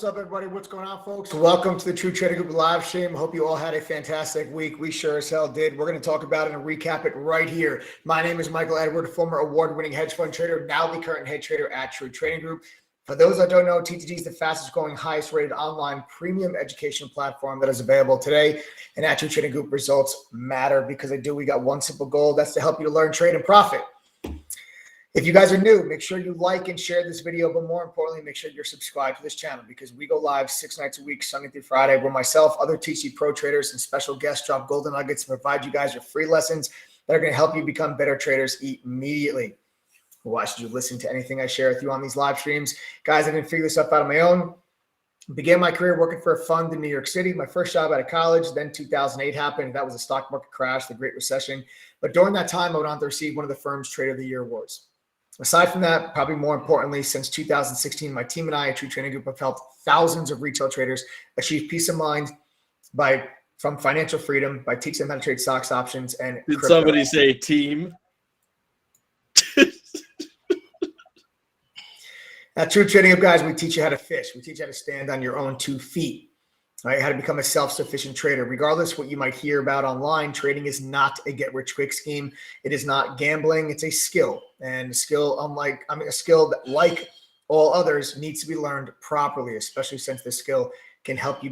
What's up, everybody? What's going on, folks? Welcome to the True Trading Group live stream. Hope you all had a fantastic week. We sure as hell did. We're going to talk about it and recap it right here. My name is Michael Edward, former award-winning hedge fund trader, now the current head trader at True Trading Group. For those that don't know, TTG is the fastest growing, highest rated online premium education platform that is available today. And at True Trading Group, results matter because they do. We got one simple goal. That's to help you to learn, trade, and profit. If you guys are new, make sure you like and share this video, but more importantly, make sure you're subscribed to this channel because we go live 6 nights a week, Sunday through Friday, where myself, other TC Pro traders, and special guests drop golden nuggets and provide you guys with free lessons that are going to help you become better traders immediately. Why should you listen to anything I share with you on these live streams? Guys, I didn't figure this stuff out on my own. Began my career working for a fund in New York City. My first job out of college, then 2008 happened. That was a stock market crash, the Great Recession. But during that time, I went on to receive one of the firm's Trader of the Year awards. Aside from that, probably more importantly, since 2016, my team and I at True Trading Group have helped thousands of retail traders achieve peace of mind from financial freedom by teaching them how to trade stocks, options, and Did crypto. somebody say team? At True Trading Group, guys, we teach you how to fish. We teach you how to stand on your own 2 feet. Right, how to become a self-sufficient trader. Regardless what you might hear about online, trading is not a get-rich-quick scheme. It is not gambling. It's a skill, and a skill a skill that, like all others, needs to be learned properly. Especially since this skill can help you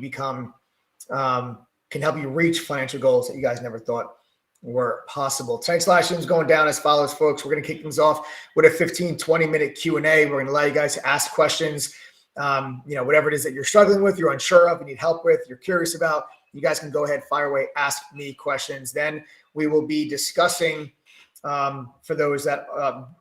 reach financial goals that you guys never thought were possible. Tonight's live stream is going down as follows, folks. We're going to kick things off with a 15-20 minute Q&A. We're going to allow you guys to ask questions. Whatever it is that you're struggling with, you're unsure of, you need help with, you're curious about, you guys can go ahead, fire away, ask me questions. Then we will be discussing for those that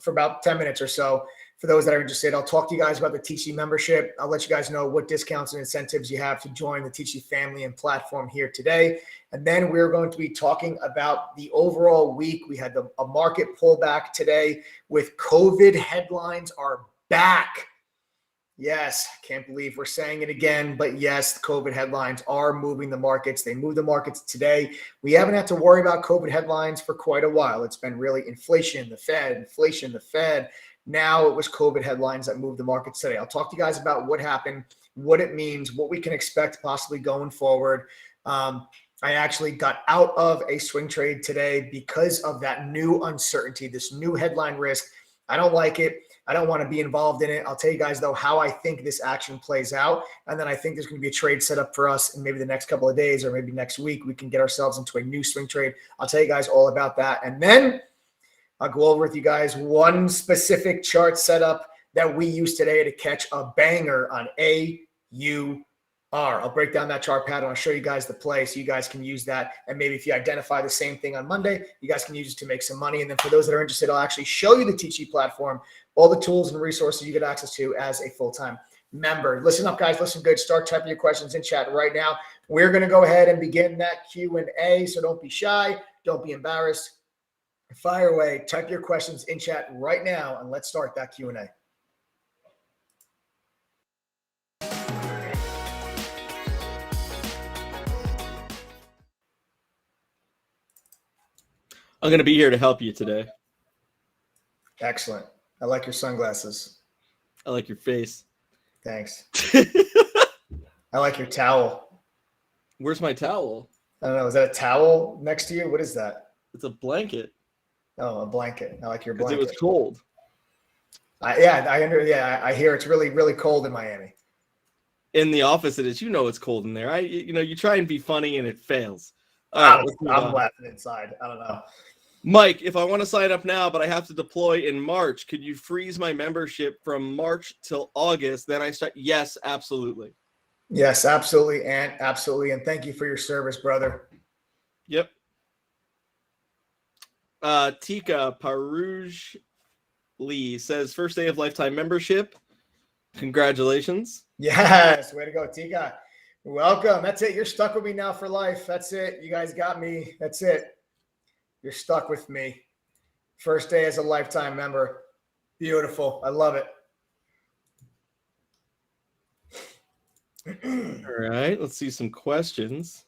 for about 10 minutes or so. For those that are interested, I'll talk to you guys about the TC membership. I'll let you guys know what discounts and incentives you have to join the TC family and platform here today. And then we're going to be talking about the overall week. We had a market pullback today with COVID headlines are back. Yes, can't believe we're saying it again, but yes, the COVID headlines are moving the markets. They moved the markets today. We haven't had to worry about COVID headlines for quite a while. It's been really inflation, the Fed. Now it was COVID headlines that moved the markets today. I'll talk to you guys about what happened, what it means, what we can expect possibly going forward. I actually got out of a swing trade today because of that new uncertainty, this new headline risk. I don't like it. I don't want to be involved in it. I'll tell you guys, though, how I think this action plays out. And then I think there's going to be a trade set up for us in maybe the next couple of days or maybe next week. We can get ourselves into a new swing trade. I'll tell you guys all about that. And then I'll go over with you guys one specific chart setup that we used today to catch a banger on AUR. I'll break down that chart pattern. I'll show you guys the play so you guys can use that. And maybe if you identify the same thing on Monday, you guys can use it to make some money. And then for those that are interested, I'll actually show you the TG platform, all the tools and resources you get access to as a full-time member. Listen up, guys. Listen good. Start typing your questions in chat right now. We're going to go ahead and begin that Q&A, so don't be shy. Don't be embarrassed. Fire away. Type your questions in chat right now, and let's start that Q&A. I'm going to be here to help you today. Excellent. I like your sunglasses. I like your face. Thanks. I like your towel. Where's my towel? I don't know. Is that a towel next to you? What is that? It's a blanket. Oh, a blanket. I like your blanket. It was cold. I hear it's really, really cold in Miami. In the office it is. You know it's cold in there. You try and be funny and it fails. I'm laughing inside. I don't know. Mike, if I want to sign up now, but I have to deploy in March, could you freeze my membership from March till August? Then I start. Yes, absolutely. Yes, absolutely. And absolutely. And thank you for your service, brother. Yep. Tika Parouj Lee says, first day of lifetime membership. Congratulations. Yes. Way to go, Tika. Welcome. That's it. You're stuck with me now for life. That's it. You guys got me. That's it. You're stuck with me. First day as a lifetime member. Beautiful. I love it. All right. Let's see some questions.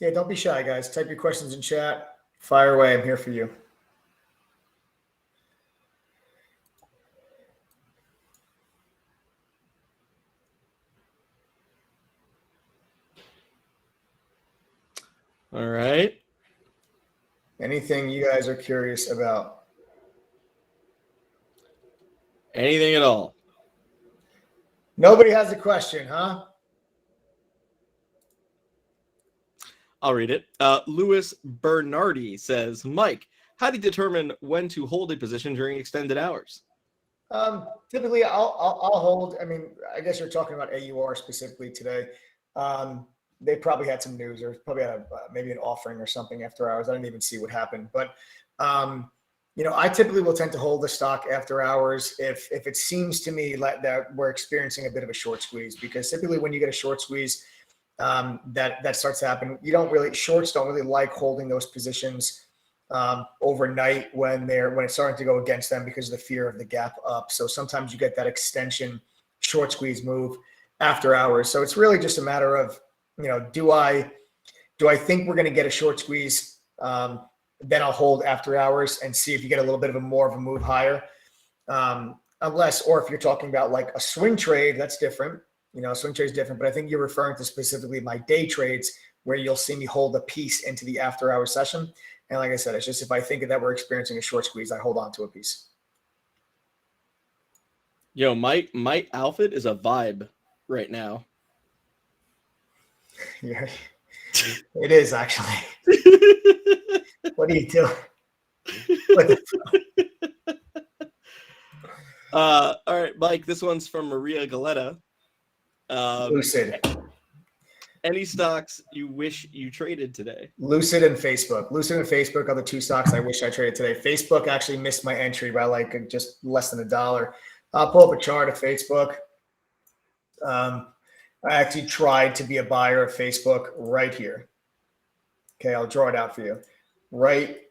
Yeah, don't be shy, guys. Type your questions in chat. Fire away. I'm here for you. All right. Anything you guys are curious about? Anything at all? Nobody has a question, huh? I'll read it. Louis Bernardi says, Mike, how do you determine when to hold a position during extended hours? Typically, I'll hold. I mean, I guess you're talking about AUR specifically today. They probably had some news, or probably had maybe an offering or something after hours. I didn't even see what happened, but I typically will tend to hold the stock after hours if it seems to me like that we're experiencing a bit of a short squeeze. Because typically, when you get a short squeeze, that starts to happen. Shorts don't really like holding those positions overnight when it's starting to go against them because of the fear of the gap up. So sometimes you get that extension short squeeze move after hours. So it's really just a matter of, do I think we're going to get a short squeeze? Then I'll hold after hours and see if you get a little bit of more of a move higher. Or if you're talking about like a swing trade, that's different. Swing trade is different, but I think you're referring to specifically my day trades where you'll see me hold a piece into the after hour session. And like I said, it's just if I think that we're experiencing a short squeeze, I hold on to a piece. Yo, my outfit is a vibe right now. Yeah, it is actually. What do you do? All right, Mike, this one's from Maria Galetta. Lucid. Any stocks you wish you traded today? Lucid and Facebook. Lucid and Facebook are the two stocks I wish I traded today. Facebook actually missed my entry by like just less than $1. I'll pull up a chart of Facebook. I actually tried to be a buyer of Facebook right here. Okay, I'll draw it out for you. Right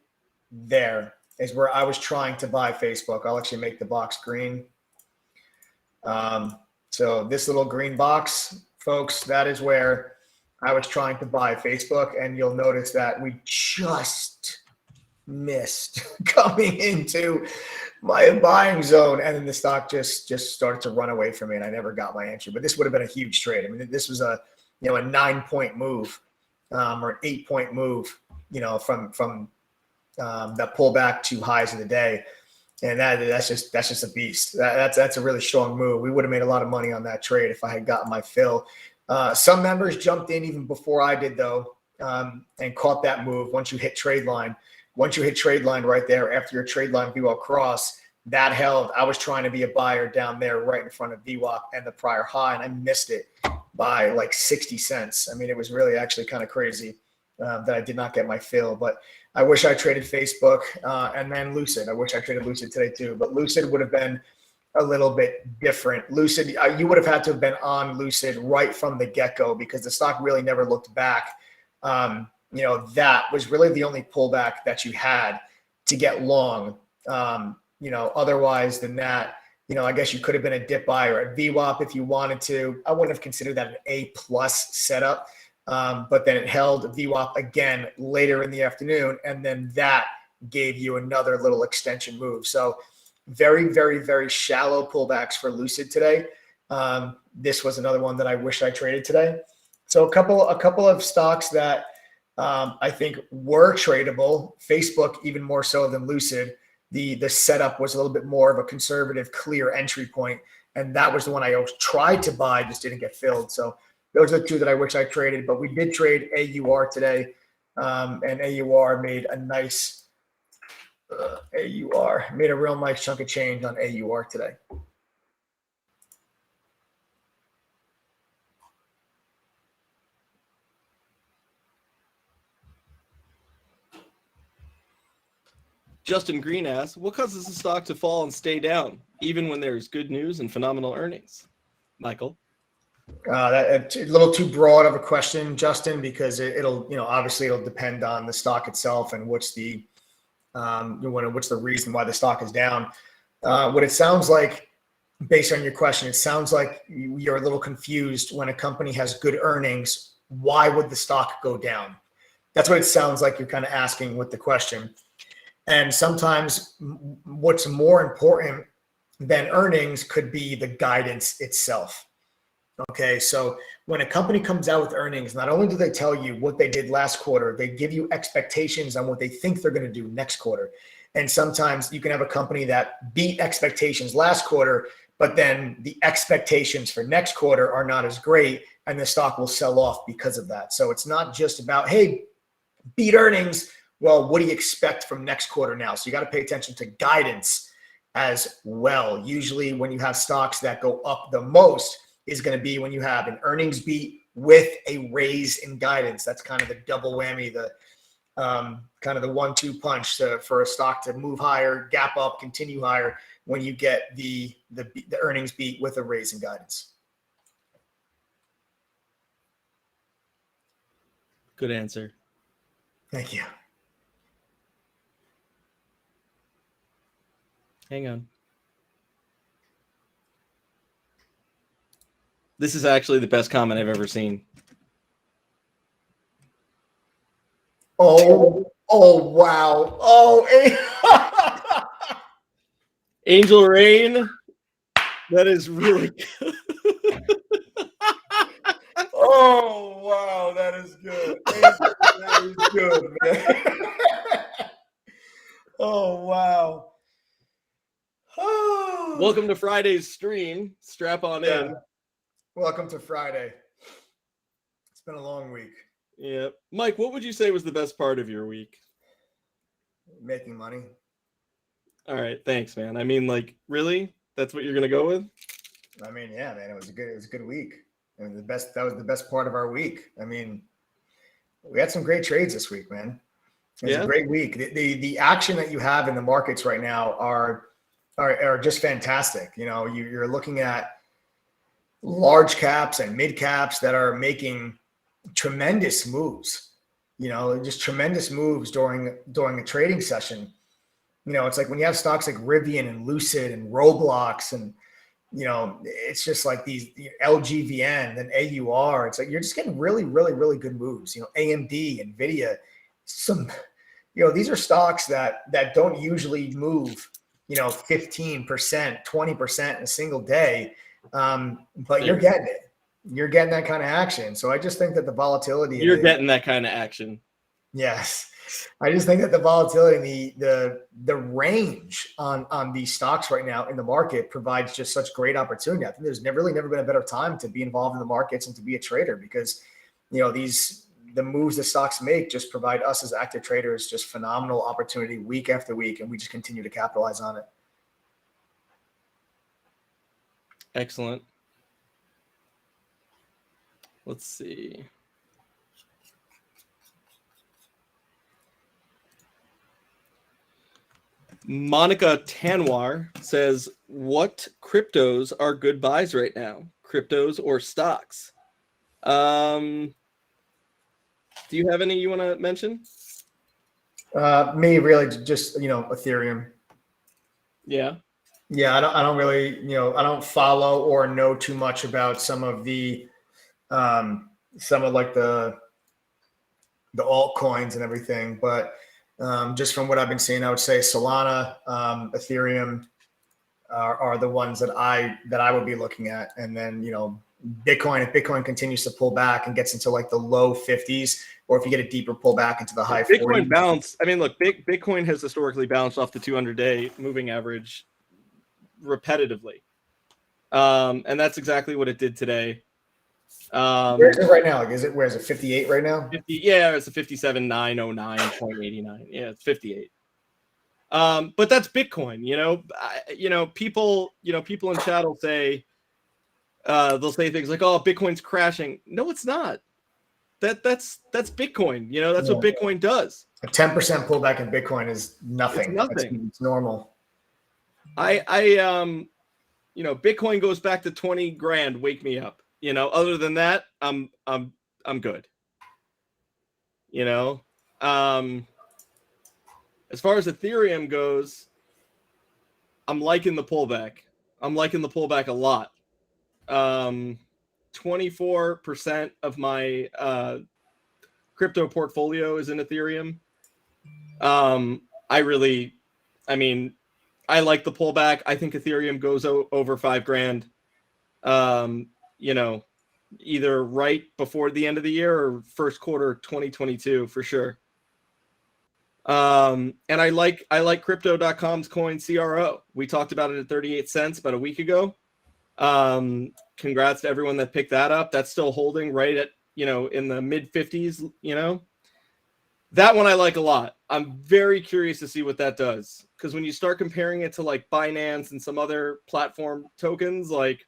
there is where I was trying to buy Facebook. I'll actually make the box green. So this little green box, folks, that is where I was trying to buy Facebook, and you'll notice that we just missed coming into my buying zone, and then the stock just started to run away from me, and I never got my entry. But this would have been a huge trade. I mean, this was a 9-point move or an 8-point move, from that pullback to highs of the day, and that's just a beast. That's a really strong move. We would have made a lot of money on that trade if I had gotten my fill. Some members jumped in even before I did, though, and caught that move. Once you hit trade line right there after your trade line VWAP cross, that held. I was trying to be a buyer down there right in front of VWAP and the prior high, and I missed it by like 60 cents. I mean, it was really actually kind of crazy that I did not get my fill. But I wish I traded Facebook and then Lucid. I wish I traded Lucid today too, but Lucid would have been a little bit different. Lucid, you would have had to have been on Lucid right from the get-go because the stock really never looked back. That was really the only pullback that you had to get long. Otherwise than that, I guess you could have been a dip buyer at VWAP if you wanted to. I wouldn't have considered that an A+ setup. But then it held VWAP again later in the afternoon, and then that gave you another little extension move. So very, very, very shallow pullbacks for Lucid today. This was another one that I wish I traded today. So a couple of stocks that I think were tradable. Facebook even more so than Lucid. The setup was a little bit more of a conservative, clear entry point, and that was the one I always tried to buy, just didn't get filled. So those are the two that I wish I traded, but we did trade AUR today, and AUR made a nice made a real nice chunk of change on AUR today. Justin Green asks, what causes the stock to fall and stay down, even when there's good news and phenomenal earnings? Michael? That's a little too broad of a question, Justin, because it'll obviously it'll depend on the stock itself and what's the reason why the stock is down. What it sounds like, based on your question, it sounds like you're a little confused. When a company has good earnings, why would the stock go down? That's what it sounds like you're kind of asking with the question. And sometimes what's more important than earnings could be the guidance itself. Okay, so when a company comes out with earnings, not only do they tell you what they did last quarter, they give you expectations on what they think they're going to do next quarter. And sometimes you can have a company that beat expectations last quarter, but then the expectations for next quarter are not as great, and the stock will sell off because of that. So it's not just about, hey, beat earnings. Well, what do you expect from next quarter now? So you got to pay attention to guidance as well. Usually when you have stocks that go up the most is going to be when you have an earnings beat with a raise in guidance. That's kind of the double whammy, the kind of the 1-2 punch for a stock to move higher, gap up, continue higher when you get the earnings beat with a raise in guidance. Good answer. Thank you. Hang on. This is actually the best comment I've ever seen. Oh wow. Oh, Angel Rain. That is really good. Oh wow, that is good. That is good, man. Oh wow. Welcome to Friday's stream. Strap on in. Welcome to Friday. It's been a long week. Yeah. Mike, what would you say was the best part of your week? Making money. All right. Thanks, man. I mean, like, really? That's what you're going to go with? I mean, yeah, man, it was a good week. I mean, that was the best part of our week. I mean, we had some great trades this week, man. It was a great week. The action that you have in the markets right now are just fantastic. You know, you're looking at large caps and mid caps that are making tremendous moves. You know, just tremendous moves during a trading session. You know, it's like when you have stocks like Rivian and Lucid and Roblox and, you know, it's just like these LGVN and AUR. It's like you're just getting really, really, really good moves. You know, AMD, NVIDIA, these are stocks that don't usually move, 15%, 20% in a single day. But you're getting it. You're getting that kind of action. So I just think that the volatility. You're getting that kind of action. Yes. I just think that the volatility and the range on these stocks right now in the market provides just such great opportunity. I think there's never been a better time to be involved in the markets and to be a trader because, the moves the stocks make just provide us as active traders just phenomenal opportunity week after week, and we just continue to capitalize on it. Excellent. Let's see. Monica Tanwar says, what cryptos are good buys right now? Cryptos or stocks? Do you have any you want to mention? Me, really, just, Ethereum. Yeah. Yeah, I don't really, I don't follow or know too much about some of like the altcoins and everything, but just from what I've been seeing, I would say Solana, Ethereum are the ones that I would be looking at, and then Bitcoin. If Bitcoin continues to pull back and gets into like the low 50s, or if you get a deeper pullback into the high 40s. Bitcoin bounce. I mean, look, Bitcoin has historically bounced off the 200-day moving average repetitively, and that's exactly what it did today. Where is it right now? Like, where is it? 58 right now? 50, yeah, it's a 57,909.89. Yeah, it's 58. But that's Bitcoin. People in chat will say, they'll say things like, "Oh, Bitcoin's crashing." No, it's not. That's Bitcoin. That's what Bitcoin does. A 10% pullback in Bitcoin is nothing. It's nothing. It's normal. Bitcoin goes back to 20 grand. Wake me up. Other than that, I'm good. As far as Ethereum goes, I'm liking the pullback. I'm liking the pullback a lot. 24% of my crypto portfolio is in Ethereum. I like the pullback. I think Ethereum goes over $5,000. either right before the end of the year or first quarter 2022 for sure. And I like crypto.com's coin CRO. We talked about it at 38 cents about a week ago. Congrats to everyone that picked that up. That's still holding right at, in the mid 50s, That one I like a lot. I'm very curious to see what that does, because when you start comparing it to like Binance and some other platform tokens, like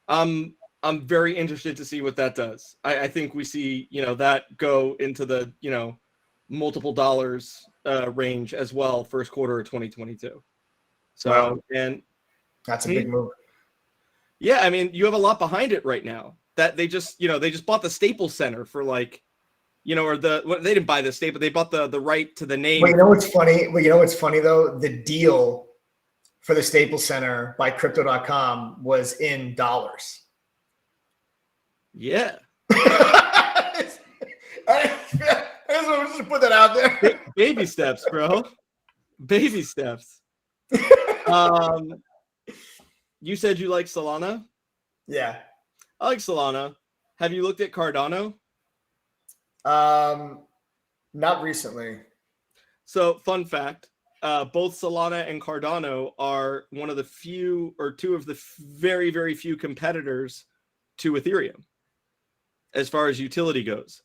I'm very interested to see what that does. I think we see, that go into the, multiple dollars range as well first quarter of 2022. So, wow. And that's a big move. Yeah, I mean, you have a lot behind it right now. That they just bought the Staples Center for like, they didn't buy the state, but they bought the right to the name. Well, you know what's funny? Though? The deal for the Staples Center by crypto.com was in dollars. Yeah. I just want to put that out there. Baby steps, bro. Baby steps. You said you like Solana? Yeah. I like Solana. Have you looked at Cardano? Not recently. So, fun fact, both Solana and Cardano are one of the few, or two of the very, very few competitors to Ethereum as far as utility goes.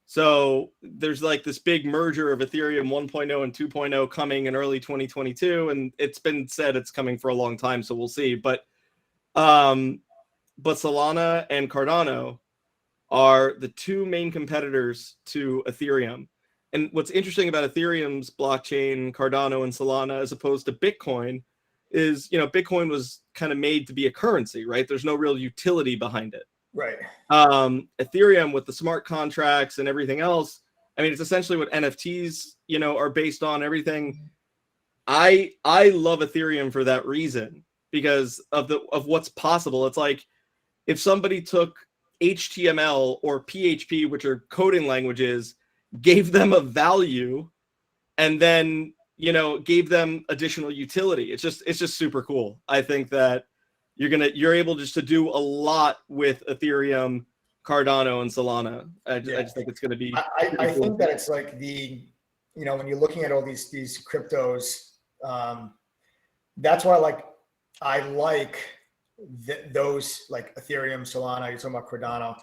So there's like this big merger of Ethereum 1.0 and 2.0 coming in early 2022, and it's been said it's coming for a long time, so we'll see. But Solana and Cardano are the two main competitors to Ethereum. And what's interesting about Ethereum's blockchain, Cardano and Solana, as opposed to Bitcoin, is, Bitcoin was kind of made to be a currency, right? There's no real utility behind it. Right. Ethereum with the smart contracts and everything else, I mean, it's essentially what NFTs, are based on, everything. I love Ethereum for that reason, because of what's possible. It's like if somebody took HTML or PHP, which are coding languages, gave them a value, and then, gave them additional utility. It's just super cool. I think that you're able just to do a lot with Ethereum, Cardano, and Solana. I just think it's going to be. I think that it's like when you're looking at all these cryptos, that's why I like those, like Ethereum, Solana. You're talking about Cardano.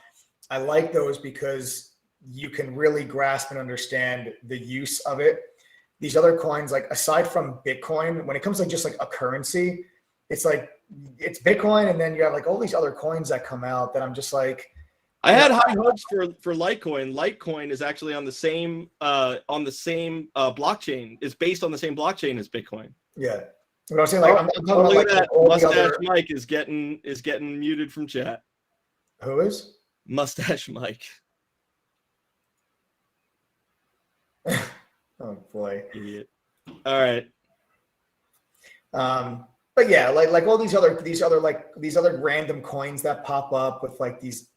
I like those because you can really grasp and understand the use of it. These other coins, like aside from Bitcoin, when it comes to just like a currency, it's like it's Bitcoin, and then you have like all these other coins that come out that I'm just like. I had high hopes for Litecoin. Litecoin is actually on the same blockchain. Is based on the same blockchain as Bitcoin. Yeah. What I'm saying, like, I'm talking about look at that. Mustache Mike is getting muted from chat. Who is? Mustache Mike. Oh boy. Idiot. All right. But yeah, like all these other random coins that pop up with like these,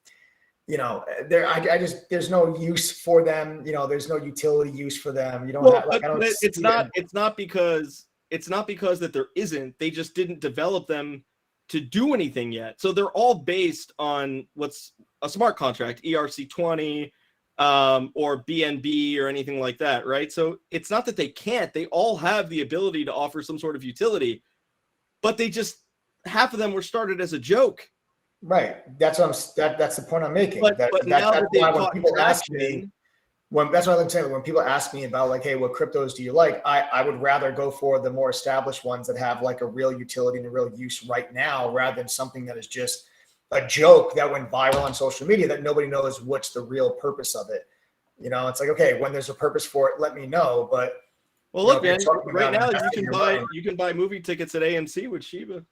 there's no use for them. There's no utility use for them. It's not because that there isn't. They just didn't develop them to do anything yet. So they're all based on what's a smart contract, ERC20, or BNB or anything like that, right? So it's not that they can't. They all have the ability to offer some sort of utility, but half of them were started as a joke. Right. That's the point I'm making. But now that they've when people ask me, that's what I'm saying. When people ask me about like, hey, what cryptos do you like? I would rather go for the more established ones that have like a real utility and a real use right now, rather than something that is just a joke that went viral on social media that nobody knows what's the real purpose of it. It's like, okay, when there's a purpose for it, let me know. But well, look, man, right now you can buy movie tickets at AMC with Shiba.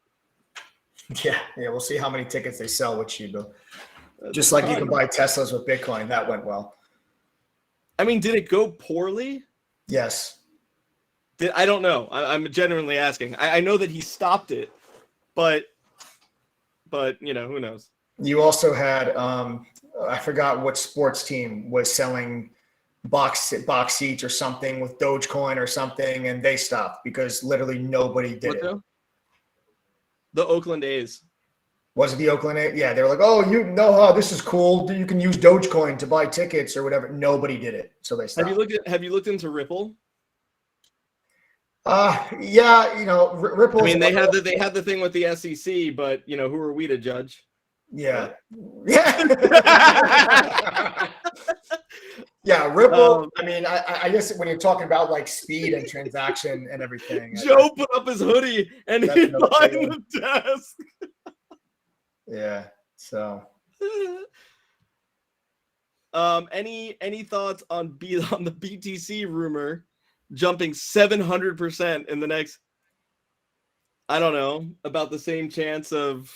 Yeah, we'll see how many tickets they sell with Shiba. Just like you can buy Teslas with Bitcoin. That went well. I mean, did it go poorly? Yes. I don't know. I'm genuinely asking. I know that he stopped it, but who knows? You also had I forgot what sports team was selling box seats or something with Dogecoin or something, and they stopped because literally nobody did it. The Oakland A's. Was it the Oakland? Yeah, they were like, "Oh, you know how this is cool. You can use Dogecoin to buy tickets or whatever." Nobody did it, so they stopped. Have you looked into Ripple? Yeah, Ripple. I mean, they had the thing with the SEC, but who are we to judge? Yeah, yeah, yeah. Ripple. I mean, I guess when you're talking about like speed and transaction and everything, Joe put up his hoodie and he's behind the desk. Yeah. So, any thoughts on the BTC rumor jumping 700% in the next? I don't know, about the same chance of.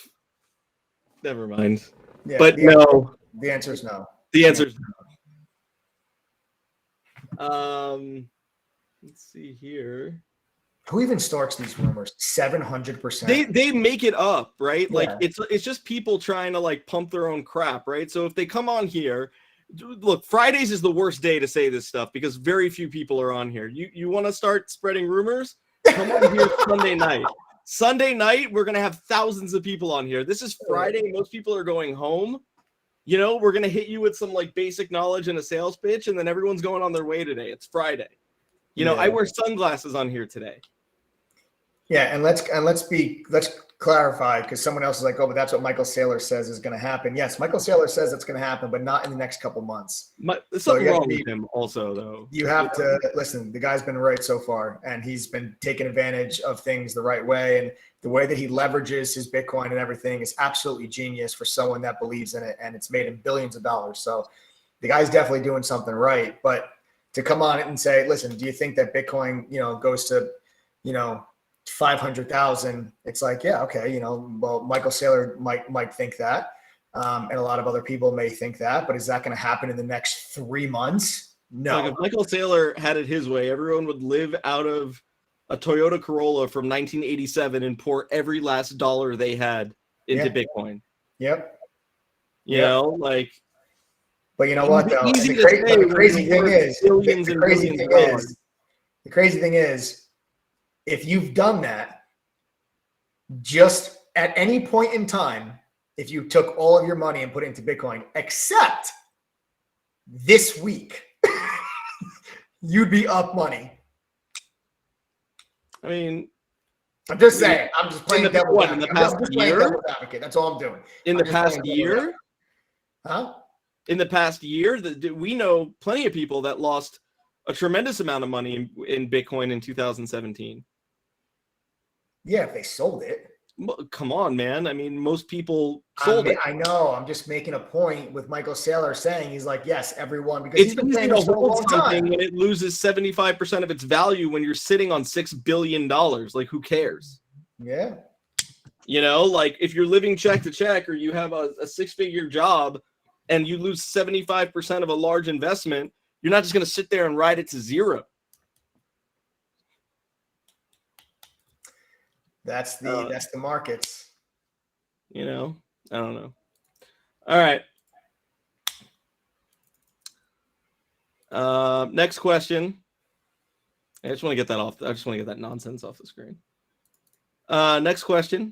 Never mind. Yeah, but no. The answer is no. The answer is no. Let's see here. Who even starts these rumors? 700%. They make it up, right? Yeah. Like it's just people trying to like pump their own crap, right? So if they come on here, look, Fridays is the worst day to say this stuff because very few people are on here. You want to start spreading rumors? Come on here Sunday night. Sunday night, we're going to have thousands of people on here. This is Friday. Most people are going home. We're going to hit you with some like basic knowledge and a sales pitch, and then everyone's going on their way today. It's Friday. I wear sunglasses on here today. Yeah, and let's clarify, because someone else is like, "Oh, but that's what Michael Saylor says is going to happen." Yes, Michael Saylor says it's going to happen, but not in the next couple months. There's something wrong with him also, though. You have to listen. The guy's been right so far, and he's been taking advantage of things the right way, and the way that he leverages his Bitcoin and everything is absolutely genius for someone that believes in it, and it's made him billions of dollars. So the guy's definitely doing something right. But to come on it and say, "Listen, do you think that Bitcoin, goes to, 500,000, it's like, yeah, okay, well, Michael Saylor might think that, and a lot of other people may think that, but is that going to happen in the next 3 months? No. Like if Michael Saylor had it his way, everyone would live out of a Toyota Corolla from 1987 and pour every last dollar they had into Bitcoin. Yep. But you know what, though? The crazy thing is, if you've done that, just at any point in time, if you took all of your money and put it into Bitcoin, except this week, you'd be up money. I mean, I'm just saying. I'm just playing devil's advocate. In the past year? That's all I'm doing. In the past year? Huh? In the past year, we know plenty of people that lost a tremendous amount of money in Bitcoin in 2017. Yeah, if they sold it. Come on, man. I mean, most people sold it. I know. I'm just making a point with Michael Saylor saying he's like, yes, everyone, because he's been saying it for a long time. When it loses 75% of its value when you're sitting on $6 billion. Like, who cares? Yeah. Like if you're living check to check or you have a six-figure job and you lose 75% of a large investment, you're not just going to sit there and ride it to zero. That's the markets. I don't know. All right. Next question. I just want to get that off. I just want to get that nonsense off the screen. Next question.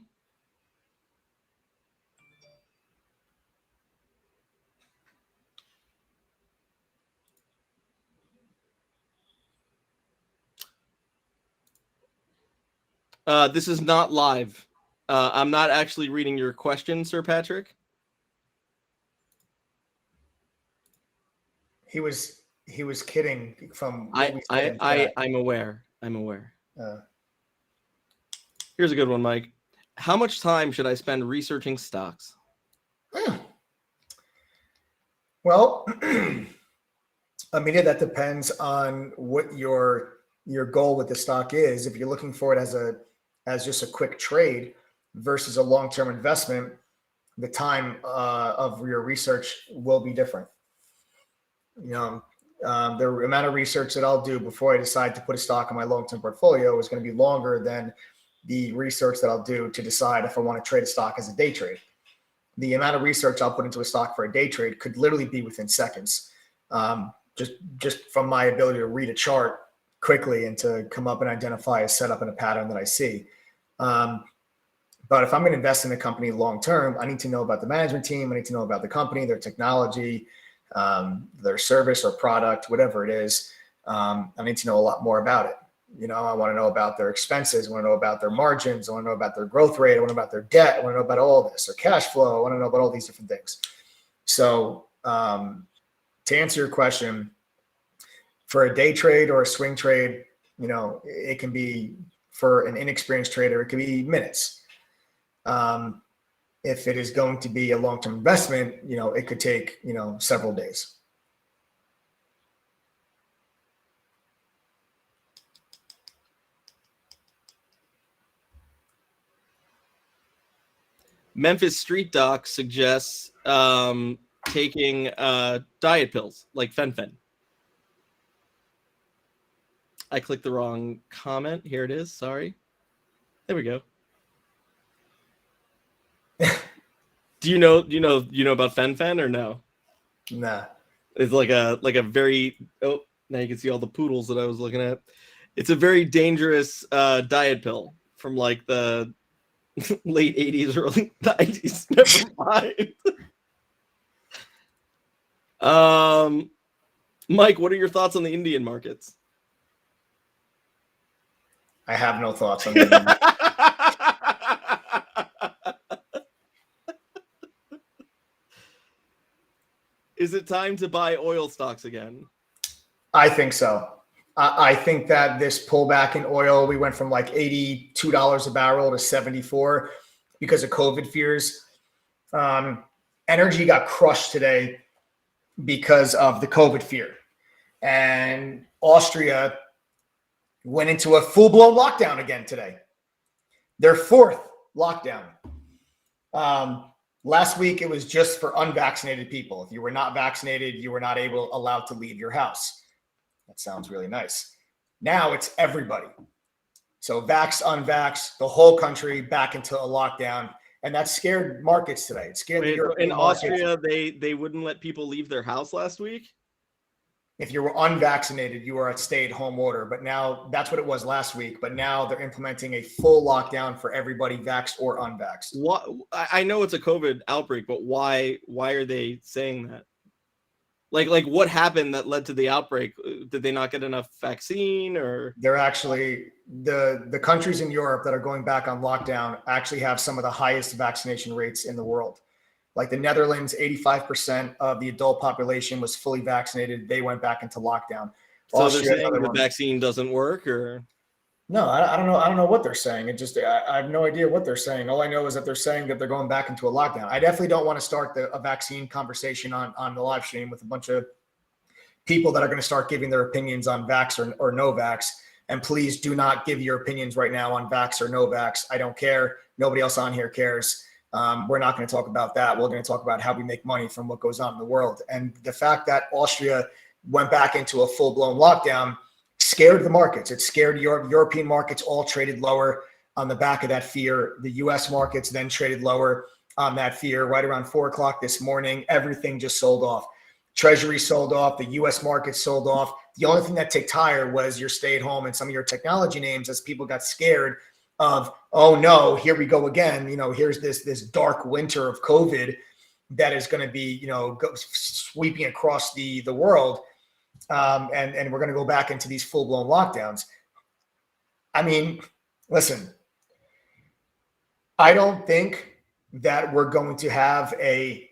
This is not live. I'm not actually reading your question, Sir Patrick. He was kidding from. I'm aware. Here's a good one, Mike. How much time should I spend researching stocks? Well, that depends on what your goal with the stock is. If you're looking for it as just a quick trade versus a long-term investment, the time of your research will be different. The amount of research that I'll do before I decide to put a stock in my long-term portfolio is going to be longer than the research that I'll do to decide if I want to trade a stock as a day trade. The amount of research I'll put into a stock for a day trade could literally be within seconds, just from my ability to read a chart quickly and to come up and identify a setup and a pattern that I see. But But if I'm going to invest in a company long-term, I need to know about the management team. I need to know about the company, their technology, their service or product, whatever it is. I need to know a lot more about it. I want to know about their expenses. I want to know about their margins. I want to know about their growth rate. I want to know about their debt. I want to know about all this, their cash flow. I want to know about all these different things. So to answer your question, for a day trade or a swing trade, it can be, for an inexperienced trader, it could be minutes. If it is going to be a long-term investment, it could take, several days. Memphis Street Doc suggests taking diet pills like fen-phen. I clicked the wrong comment. Here it is. Sorry. There we go. Do you know about fen-phen or no? Nah. It's like a very, oh, now you can see all the poodles that I was looking at. It's a very dangerous diet pill from like the late 80s, early 90s. Never mind. Mike, what are your thoughts on the Indian markets? I have no thoughts on that. Is it time to buy oil stocks again? I think so. I think that this pullback in oil, we went from like $82 a barrel to 74 because of COVID fears. Energy got crushed today because of the COVID fear. And Austria went into a full-blown lockdown again today. Their fourth lockdown. Last week, it was just for unvaccinated people. If you were not vaccinated, you were not allowed to leave your house. That sounds really nice. Now it's everybody. So vax, unvax, the whole country back into a lockdown. And that scared markets today. It scared the European markets. In Austria, they wouldn't let people leave their house last week? If you were unvaccinated, you were at stay-at-home order. But now that's what it was last week. But now they're implementing a full lockdown for everybody, vaxxed or unvaxxed. What? I know it's a COVID outbreak, but why are they saying that? Like what happened that led to the outbreak? Did they not get enough vaccine, or? They're actually, the countries in Europe that are going back on lockdown actually have some of the highest vaccination rates in the world. Like the Netherlands, 85% of the adult population was fully vaccinated. They went back into lockdown. So they're saying the vaccine doesn't work, or? No, I don't know. I don't know what they're saying. I have no idea what they're saying. All I know is that they're saying that they're going back into a lockdown. I definitely don't want to start a vaccine conversation on the live stream with a bunch of people that are going to start giving their opinions on vax or no vax. And please do not give your opinions right now on vax or no vax. I don't care. Nobody else on here cares. We're not going to talk about that. We're going to talk about how we make money from what goes on in the world. And the fact that Austria went back into a full-blown lockdown scared the markets. It scared European markets, all traded lower on the back of that fear. The U.S. markets then traded lower on that fear. Right around 4 o'clock this morning, everything just sold off. Treasury sold off. The U.S. markets sold off. The only thing that ticked higher was your stay-at-home and some of your technology names, as people got scared of, oh no, here we go again. Here's this dark winter of COVID that is going to be, sweeping across the world. And we're going to go back into these full-blown lockdowns. I mean, listen, I don't think that we're going to have a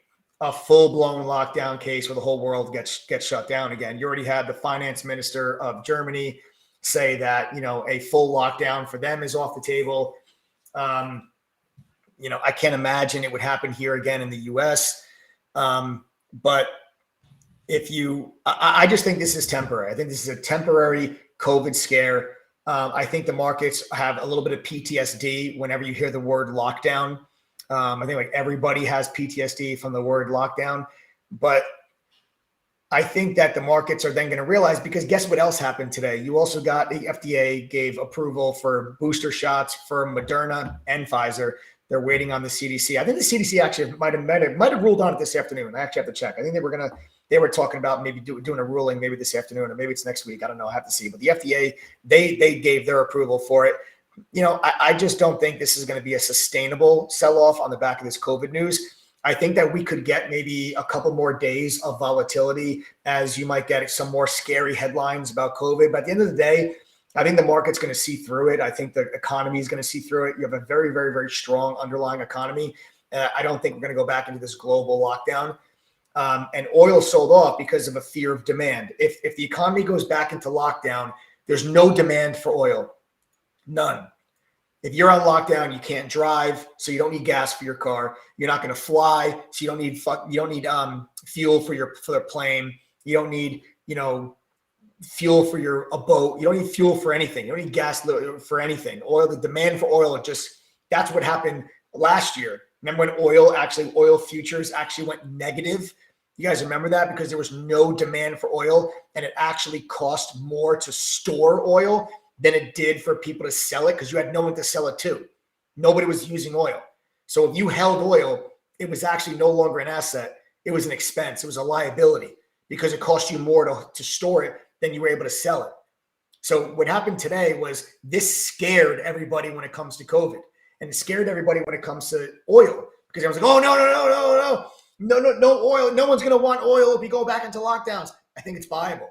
full-blown lockdown case where the whole world gets shut down again. You already had the finance minister of Germany say that, a full lockdown for them is off the table. I can't imagine it would happen here again in the US. But I just think this is temporary. I think this is a temporary COVID scare. I think the markets have a little bit of PTSD whenever you hear the word lockdown. I think like everybody has PTSD from the word lockdown, but I think that the markets are then going to realize, because guess what else happened today? You also got the FDA gave approval for booster shots for Moderna and Pfizer. They're waiting on the CDC. I think the CDC actually might have ruled on it this afternoon. I actually have to check. I think they were talking about maybe doing a ruling maybe this afternoon, or maybe it's next week. I don't know. I have to see. But the FDA, they gave their approval for it. I just don't think this is going to be a sustainable sell-off on the back of this COVID news. I think that we could get maybe a couple more days of volatility as you might get some more scary headlines about COVID. But at the end of the day, I think the market's going to see through it. I think the economy is going to see through it. You have a very, very, very strong underlying economy. I don't think we're going to go back into this global lockdown. And oil sold off because of a fear of demand. If the economy goes back into lockdown, there's no demand for oil. None. If you're on lockdown, you can't drive, so you don't need gas for your car. You're not going to fly, so you don't need fuel for the plane. You don't need fuel for a boat. You don't need fuel for anything. You don't need gas for anything. Oil, the demand for oil, that's what happened last year. Remember when oil futures actually went negative? You guys remember that? Because there was no demand for oil, and it actually cost more to store oil than it did for people to sell it, because you had no one to sell it to. Nobody was using oil. So if you held oil, it was actually no longer an asset. It was an expense. It was a liability because it cost you more to store it than you were able to sell it. So what happened today was this scared everybody when it comes to COVID, and it scared everybody when it comes to oil, because everyone's like, oh, no oil. No one's going to want oil if we go back into lockdowns. I think it's viable.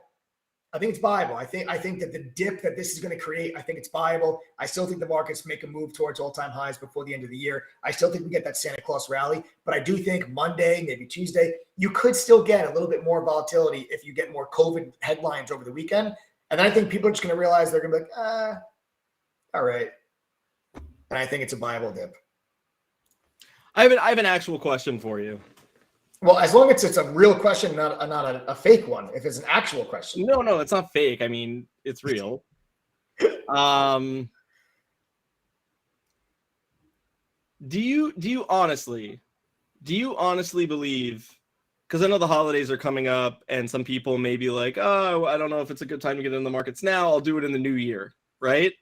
I think that the dip that this is going to create, I think it's viable. I still think the markets make a move towards all-time highs before the end of the year. I still think we get that Santa Claus rally, but I do think Monday, maybe Tuesday, you could still get a little bit more volatility if you get more COVID headlines over the weekend. And then I think people are just going to realize they're going to be like, all right. And I think it's a viable dip. I have an actual question for you. Well, as long as it's a real question, not a fake one. If it's an actual question. No, it's not fake. I mean, it's real. Do you honestly believe, because I know the holidays are coming up and some people may be like, oh, I don't know if it's a good time to get in the markets now. I'll do it in the new year, right?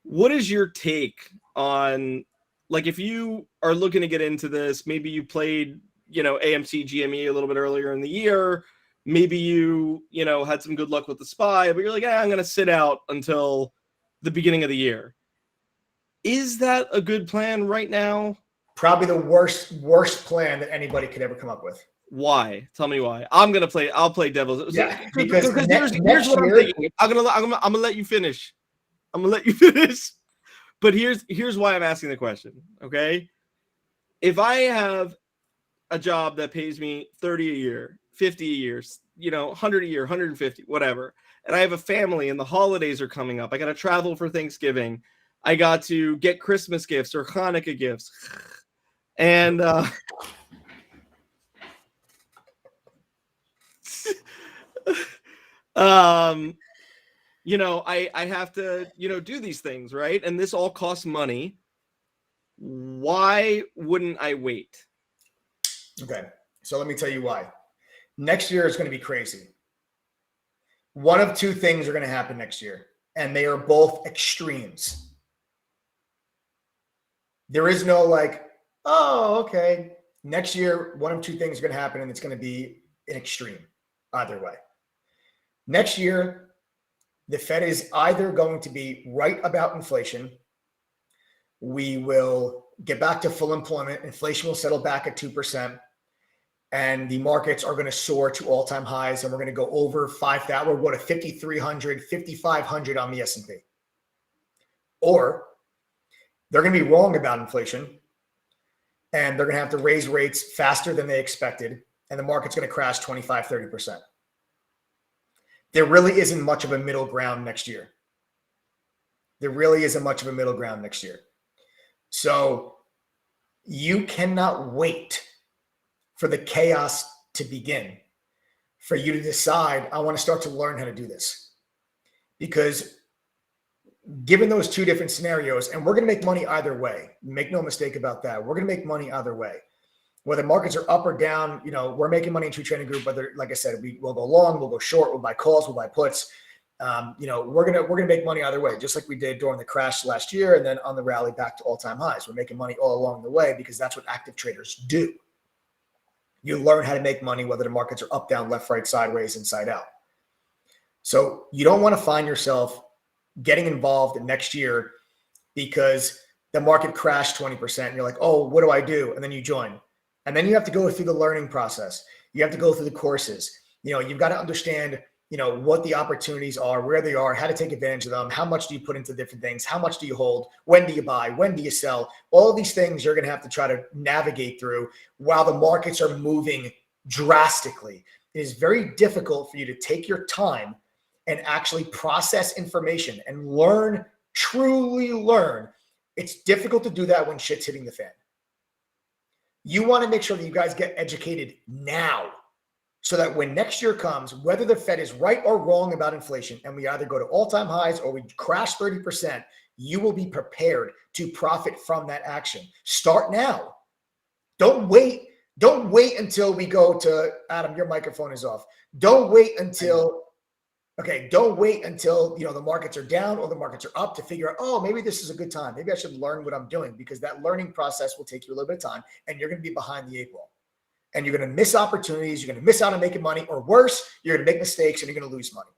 What is your take on, like, if you are looking to get into this, maybe you played AMC GME a little bit earlier in the year. Maybe you had some good luck with the SPY, but you're like, I'm going to sit out until the beginning of the year. Is that a good plan right now? Probably the worst plan that anybody could ever come up with. Why? Tell me why. I'll play devil's. Yeah, because here's what I'm thinking. I'm gonna let you finish. But here's why I'm asking the question. Okay, if I have a job that pays me 30 a year, 50 a year, 100 a year, 150, whatever, and I have a family and the holidays are coming up, I got to travel for Thanksgiving, I got to get Christmas gifts or Hanukkah gifts, and I have to do these things, right? And this all costs money. Why wouldn't I wait? Okay, so let me tell you why. Next year is going to be crazy. One of two things are going to happen next year, and they are both extremes. There is no like, oh, okay. Next year, one of two things are going to happen, and it's going to be an extreme either way. Next year, the Fed is either going to be right about inflation. We will get back to full employment. Inflation will settle back at 2%. And the markets are going to soar to all-time highs, and we're going to go over 5,000. We'll go to 5,300, 5,500 on the S&P. Or they're going to be wrong about inflation, and they're going to have to raise rates faster than they expected, and the market's going to crash 25, 30%. There really isn't much of a middle ground next year. So you cannot wait for the chaos to begin, for you to decide, I want to start to learn how to do this. Because given those two different scenarios, and we're going to make money either way, make no mistake about that. We're going to make money either way. Whether markets are up or down, we're making money in True Trading Group. Whether, like I said, we'll go long, we'll go short, we'll buy calls, we'll buy puts. We're gonna make money either way, just like we did during the crash last year, and then on the rally back to all-time highs. We're making money all along the way because that's what active traders do. You learn how to make money whether the markets are up, down, left, right, sideways, inside out. So you don't want to find yourself getting involved next year because the market crashed 20% and you're like, oh, what do I do? And then you join. And then you have to go through the learning process. You have to go through the courses. You've got to understand, what the opportunities are, where they are, how to take advantage of them. How much do you put into different things? How much do you hold? When do you buy? When do you sell? All of these things you're going to have to try to navigate through while the markets are moving drastically. It is very difficult for you to take your time and actually process information and learn, truly learn. It's difficult to do that when shit's hitting the fan. You want to make sure that you guys get educated now so that when next year comes, whether the Fed is right or wrong about inflation, and we either go to all-time highs or we crash 30%, you will be prepared to profit from that action. Start now. Don't wait. Don't wait until we go to, Adam, your microphone is off. Don't wait until the markets are down or the markets are up to figure out, oh, maybe this is a good time. Maybe I should learn what I'm doing, because that learning process will take you a little bit of time and you're going to be behind the eight ball. And you're going to miss opportunities. You're going to miss out on making money, or worse, you're going to make mistakes and you're going to lose money.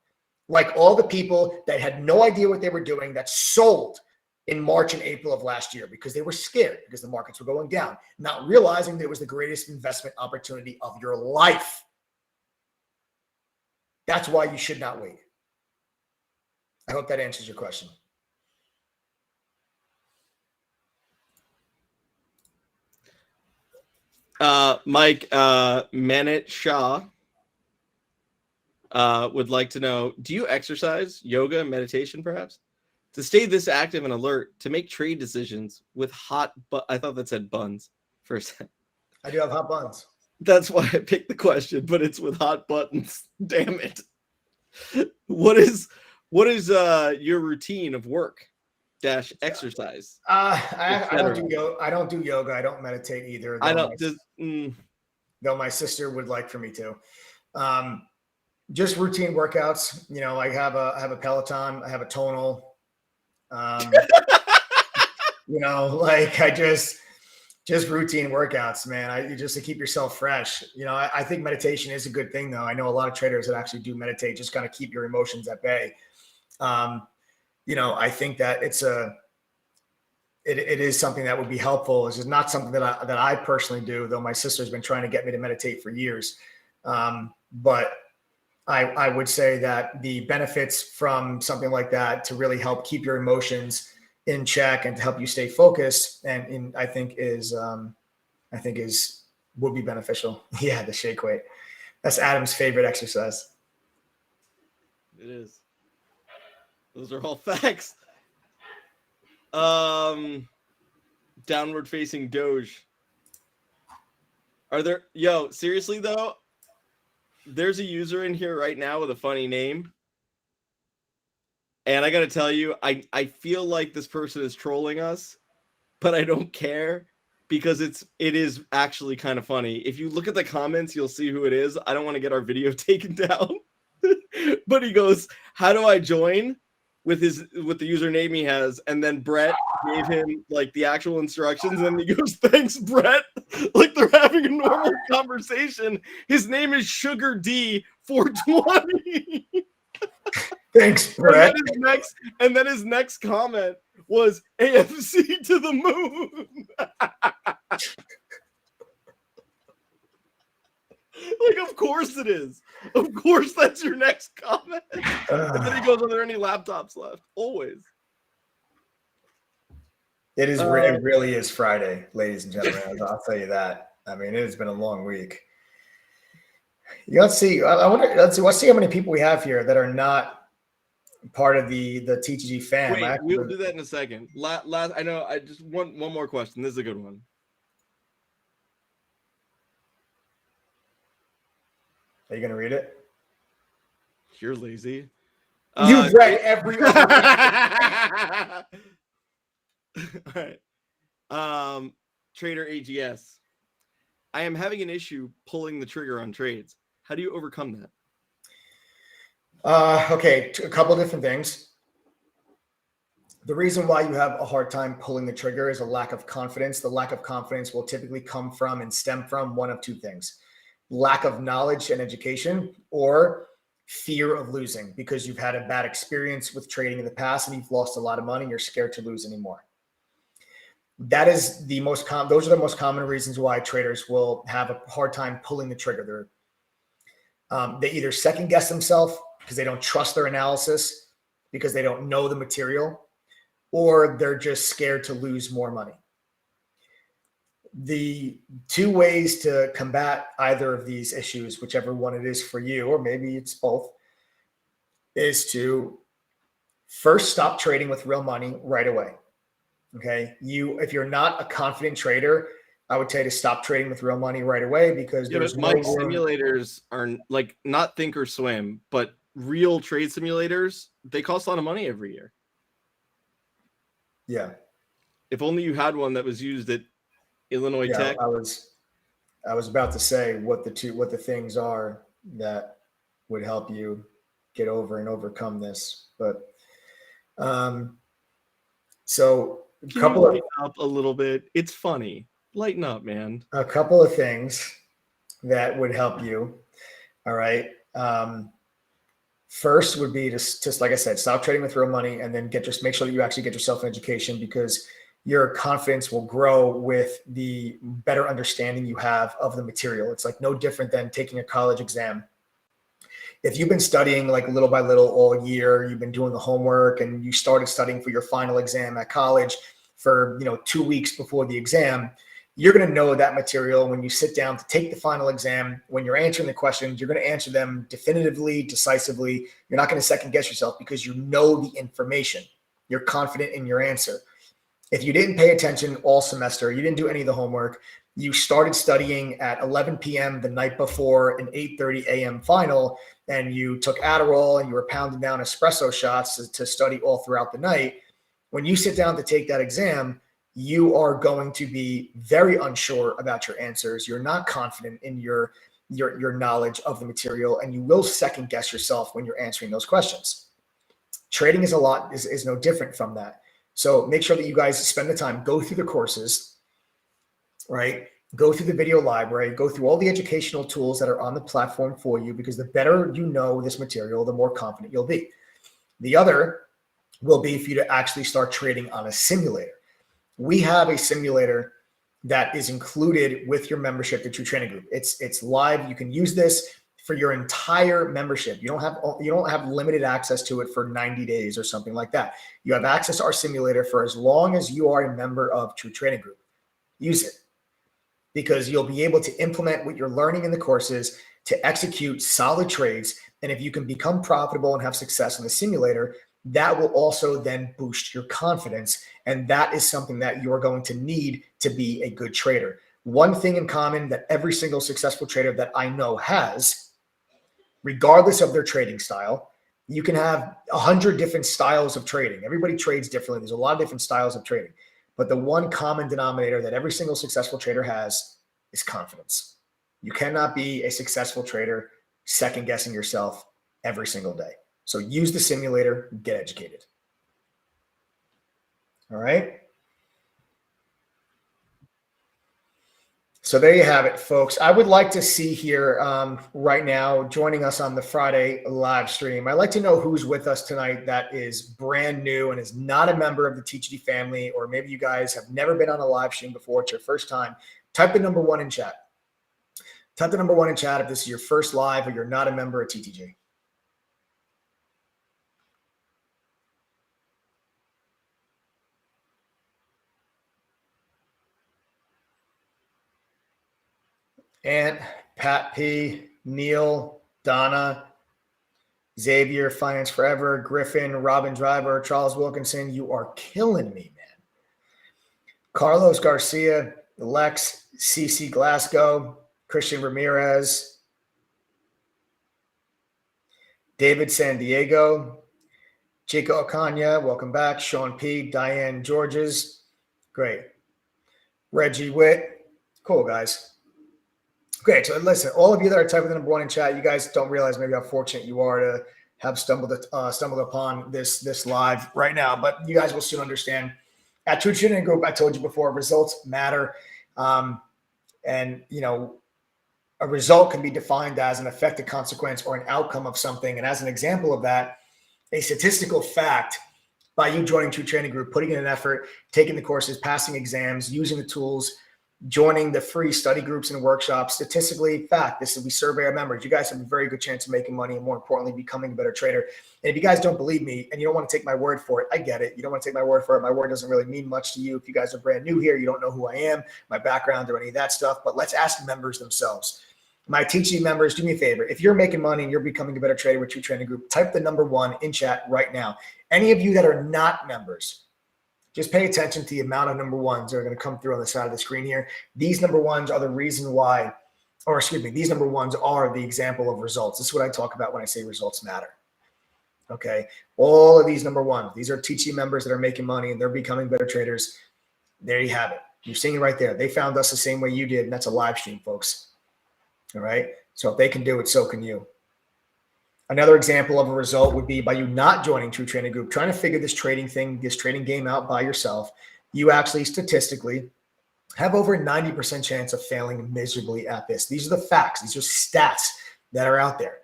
Like all the people that had no idea what they were doing that sold in March and April of last year because they were scared because the markets were going down, not realizing that it was the greatest investment opportunity of your life. That's why you should not wait. I hope that answers your question. Mike, Manit Shah would like to know, do you exercise, yoga, meditation perhaps, to stay this active and alert to make trade decisions with I thought that said buns for a second. I do have hot buns. That's why I picked the question, but it's with hot buttons. Damn it. What is your routine of work - exercise? I don't do yoga. I don't meditate either. Though my sister would like for me to. Just routine workouts. I have a Peloton. I have a tonal. Just routine workouts, man. Just to keep yourself fresh. I think meditation is a good thing, though. I know a lot of traders that actually do meditate, just kind of keep your emotions at bay. I think that it is something that would be helpful. It's just not something that I personally do, though my sister's been trying to get me to meditate for years. But I would say that the benefits from something like that to really help keep your emotions in check and to help you stay focused I think would be beneficial. Yeah, the shake weight. That's Adam's favorite exercise. It is. Those are all facts. Downward facing Doge. Seriously though, there's a user in here right now with a funny name. And I got to tell you, I feel like this person is trolling us, but I don't care because it is actually kind of funny. If you look at the comments, you'll see who it is. I don't want to get our video taken down. But he goes, "How do I join?" with the username he has, and then Brett gave him like the actual instructions, and he goes, "Thanks, Brett." Like they're having a normal conversation. His name is Sugar D 420. Thanks, Brett. And then his next comment was AFC to the moon. Like, of course it is. Of course that's your next comment. And then he goes, "Are there any laptops left?" Always. It is. It really is Friday, ladies and gentlemen. I'll tell you that. I mean, it has been a long week. Let's see. Let's see how many people we have here that are not part of the TTG fam. Wait, we'll do that in a second. I know. I just want one more question. This is a good one. Are you going to read it? You're lazy. You've read every other. All right. Trader AGS. I am having an issue pulling the trigger on trades. How do you overcome that? Okay, a couple different things. The reason why you have a hard time pulling the trigger is a lack of confidence. The lack of confidence will typically come from and stem from one of two things: lack of knowledge and education, or fear of losing because you've had a bad experience with trading in the past and you've lost a lot of money and you're scared to lose anymore. That is the most common. Those are the most common reasons why traders will have a hard time pulling the trigger. They either second guess themselves because they don't trust their analysis, because they don't know the material, or they're just scared to lose more money. The two ways to combat either of these issues, whichever one it is for you, or maybe it's both, is to first stop trading with real money right away. Okay. If you're not a confident trader, I would tell you to stop trading with real money right away because there's no Mike, room. simulators are like not think or swim, but real trade simulators, they cost a lot of money every year. Yeah. If only you had one that was used at Illinois Tech. I was about to say what the things are that would help you get over and overcome this, but so Can you lighten up a little bit? It's funny. Lighten up, man. A couple of things that would help you. All right. First would be just like I said, stop trading with real money, and then make sure that you actually get yourself an education, because your confidence will grow with the better understanding you have of the material. It's like no different than taking a college exam. If you've been studying like little by little all year, you've been doing the homework, and you started studying for your final exam at college for 2 weeks before the exam, you're going to know that material when you sit down to take the final exam. When you're answering the questions, you're going to answer them definitively, decisively. You're not going to second guess yourself because you know the information. You're confident in your answer. If you didn't pay attention all semester, you didn't do any of the homework, you started studying at 11 p.m. the night before an 8:30 a.m. final, and you took Adderall and you were pounding down espresso shots to study all throughout the night, when you sit down to take that exam, you are going to be very unsure about your answers. You're not confident in your knowledge of the material, and you will second guess yourself when you're answering those questions. Trading is no different from that. So make sure that you guys spend the time, go through the courses, right? Go through the video library, go through all the educational tools that are on the platform for you, because the better you know this material, the more confident you'll be. The other will be for you to actually start trading on a simulator. We have a simulator that is included with your membership to True Trading Group. It's live. You can use this for your entire membership. You don't have limited access to it for 90 days or something like that. You have access to our simulator for as long as you are a member of True Trading Group. Use it, because you'll be able to implement what you're learning in the courses to execute solid trades. And if you can become profitable and have success in the simulator, that will also then boost your confidence. And that is something that you're going to need to be a good trader. One thing in common that every single successful trader that I know has, regardless of their trading style, you can have 100 different styles of trading. Everybody trades differently. There's a lot of different styles of trading. But the one common denominator that every single successful trader has is confidence. You cannot be a successful trader second guessing yourself every single day. So use the simulator, get educated. All right. So there you have it, folks. I would like to see here right now joining us on the Friday live stream. I'd like to know who's with us tonight that is brand new and is not a member of the TGD family, or maybe you guys have never been on a live stream before. It's your first time. Type the number 1 in chat. Type the number 1 in chat if this is your first live or you're not a member of TTG. Ant, Pat P, Neil, Donna, Xavier, Finance Forever, Griffin, Robin Driver, Charles Wilkinson, you are killing me, man. Carlos Garcia, Lex, CC Glasgow, Christian Ramirez, David San Diego, Chico Acanya, welcome back. Sean P, Diane Georges, great. Reggie Witt, cool, guys. Great. So listen, all of you that are typing the number 1 in chat, you guys don't realize maybe how fortunate you are to have stumbled upon this live right now. But you guys will soon understand. At True Trading Group, I told you before, results matter. And a A result can be defined as an effect, a consequence, or an outcome of something. And as an example of that, a statistical fact by you joining True Trading Group, putting in an effort, taking the courses, passing exams, using the tools, joining the free study groups and workshops, statistically fact, this is, we survey our members. You guys have a very good chance of making money and more importantly, becoming a better trader. And if you guys don't believe me and you don't want to take my word for it, I get it. You don't want to take my word for it. My word doesn't really mean much to you. If you guys are brand new here, you don't know who I am, my background or any of that stuff, but let's ask members themselves. My teaching members, do me a favor. If you're making money and you're becoming a better trader with True Trading Group, type the number 1 in chat right now. Any of you that are not members, just pay attention to the amount of number 1s that are going to come through on the side of the screen here. These number 1s are the reason why, or excuse me, these number 1s are the example of results. This is what I talk about when I say results matter. Okay. All of these number 1s, these are teaching members that are making money and they're becoming better traders. There you have it. You're seeing it right there. They found us the same way you did. And that's a live stream, folks. All right. So if they can do it, so can you. Another example of a result would be by you not joining True Trading Group, trying to figure this trading thing, this trading game out by yourself. You actually statistically have over a 90% chance of failing miserably at this. These are the facts. These are stats that are out there.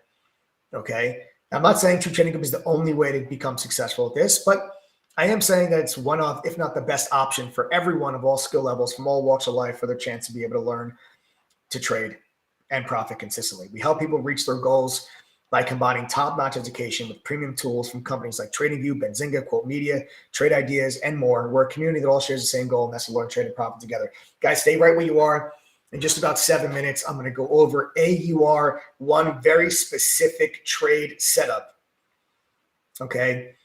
Okay. I'm not saying True Trading Group is the only way to become successful at this, but I am saying that it's one of, if not the best option for everyone of all skill levels from all walks of life for their chance to be able to learn to trade and profit consistently. We help people reach their goals by combining top-notch education with premium tools from companies like TradingView, Benzinga, Quote Media, Trade Ideas, and more. We're a community that all shares the same goal, and that's to learn, trade, and profit together. Guys, stay right where you are. In just about 7 minutes, I'm going to go over AUR, one very specific trade setup. Okay?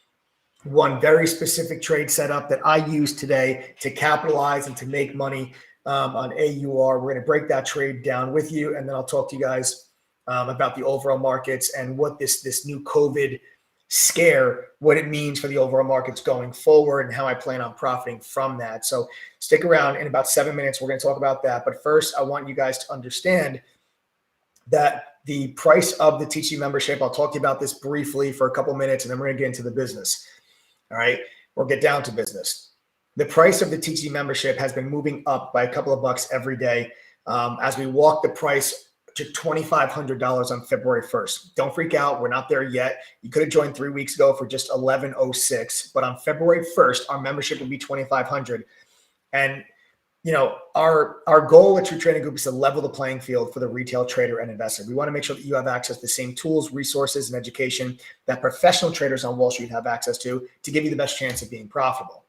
One very specific trade setup that I use today to capitalize and to make money on AUR. We're going to break that trade down with you, and then I'll talk to you guys about the overall markets and what this new COVID scare, what it means for the overall markets going forward and how I plan on profiting from that. So stick around. In about 7 minutes, we're going to talk about that. But first, I want you guys to understand that the price of the teaching membership, I'll talk to you about this briefly for a couple minutes, and then we're going to get into the business. All right, we'll get down to business. The price of the teaching membership has been moving up by a couple of bucks every day as we walk the price to $2,500 on February 1st. Don't freak out. We're not there yet. You could have joined 3 weeks ago for just $1,106, but on February 1st, our membership will be $2,500. And you know, our goal at True Trading Group is to level the playing field for the retail trader and investor. We want to make sure that you have access to the same tools, resources, and education that professional traders on Wall Street have access to give you the best chance of being profitable.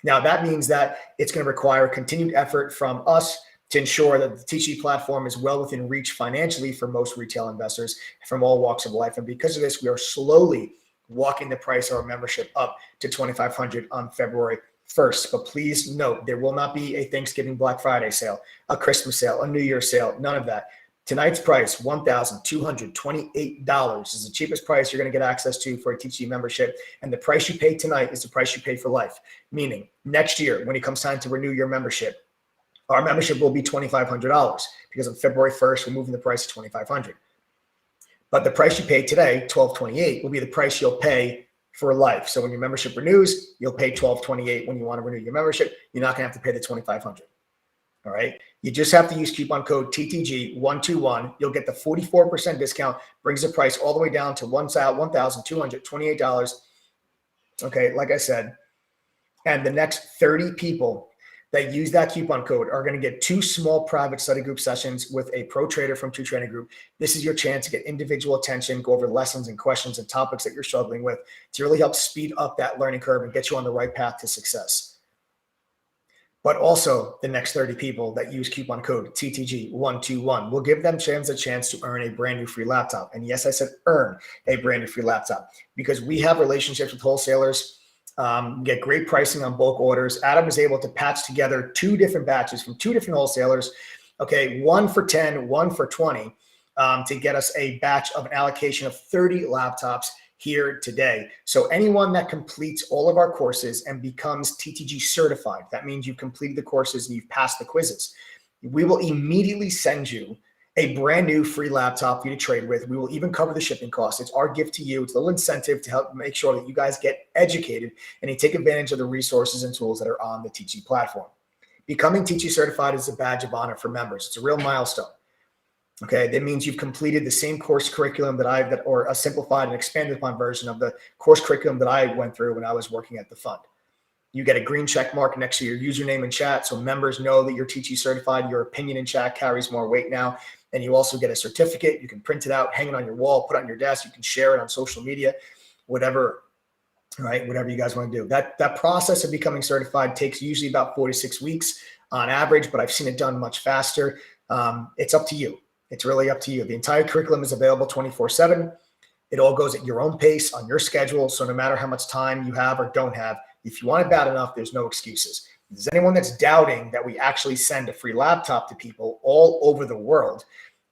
Now, that means that it's going to require continued effort from us to ensure that the TG platform is well within reach financially for most retail investors from all walks of life. And because of this, we are slowly walking the price of our membership up to $2,500 on February 1st. But please note, there will not be a Thanksgiving Black Friday sale, a Christmas sale, a New Year's sale, none of that. Tonight's price, $1,228, is the cheapest price you're going to get access to for a TG membership. And the price you pay tonight is the price you pay for life. Meaning next year, when it comes time to renew your membership, our membership will be $2,500 because on February 1st, we're moving the price to $2,500. But the price you pay today, $1,228, will be the price you'll pay for life. So when your membership renews, you'll pay $1,228 when you want to renew your membership. You're not going to have to pay the $2,500. All right. You just have to use coupon code TTG121. You'll get the 44% discount, brings the price all the way down to $1,228. Okay. Like I said, and the next 30 people that use that coupon code are going to get 2 small private study group sessions with a pro trader from True Trading Group. This is your chance to get individual attention, go over lessons and questions and topics that you're struggling with to really help speed up that learning curve and get you on the right path to success. But also the next 30 people that use coupon code TTG121, we'll give them a chance to earn a brand new free laptop. And yes, I said earn a brand new free laptop because we have relationships with wholesalers. Get great pricing on bulk orders. Adam is able to patch together 2 different batches from 2 different wholesalers. Okay, 1 for 10, 1 for 20, to get us a batch of an allocation of 30 laptops here today. So anyone that completes all of our courses and becomes TTG certified, that means you've completed the courses and you've passed the quizzes, we will immediately send you a brand new free laptop for you to trade with. We will even cover the shipping costs. It's our gift to you. It's a little incentive to help make sure that you guys get educated and you take advantage of the resources and tools that are on the TG platform. Becoming TG certified is a badge of honor for members. It's a real milestone. Okay, that means you've completed the same course curriculum or a simplified and expanded upon version of the course curriculum that I went through when I was working at the fund. You get a green check mark next to your username in chat, so members know that you're TC certified. Your opinion in chat carries more weight now. And you also get a certificate. You can print it out, hang it on your wall, put it on your desk. You can share it on social media, whatever, right? Whatever you guys want to do. That process of becoming certified takes usually about 4 to 6 weeks on average, but I've seen it done much faster. It's up to you. It's really up to you. The entire curriculum is available 24/7. It all goes at your own pace on your schedule. So no matter how much time you have or don't have, if you want it bad enough, there's no excuses. If there's anyone that's doubting that we actually send a free laptop to people all over the world,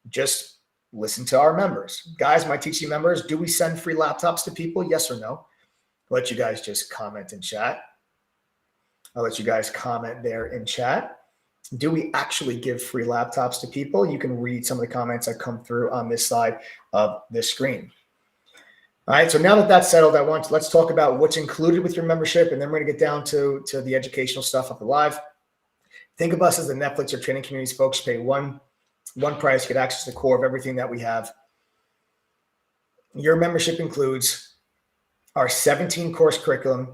just listen to our members. Guys, my TC members, do we send free laptops to people? Yes or no? I'll let you guys just comment in chat. I'll let you guys comment there in chat. Do we actually give free laptops to people? You can read some of the comments that come through on this side of the screen. All right, so now that that's settled, let's talk about what's included with your membership, and then we're going to get down to the educational stuff of the live. Think of us as the Netflix or training communities, folks. Pay one price, get access to the core of everything that we have. Your membership includes our 17-course curriculum.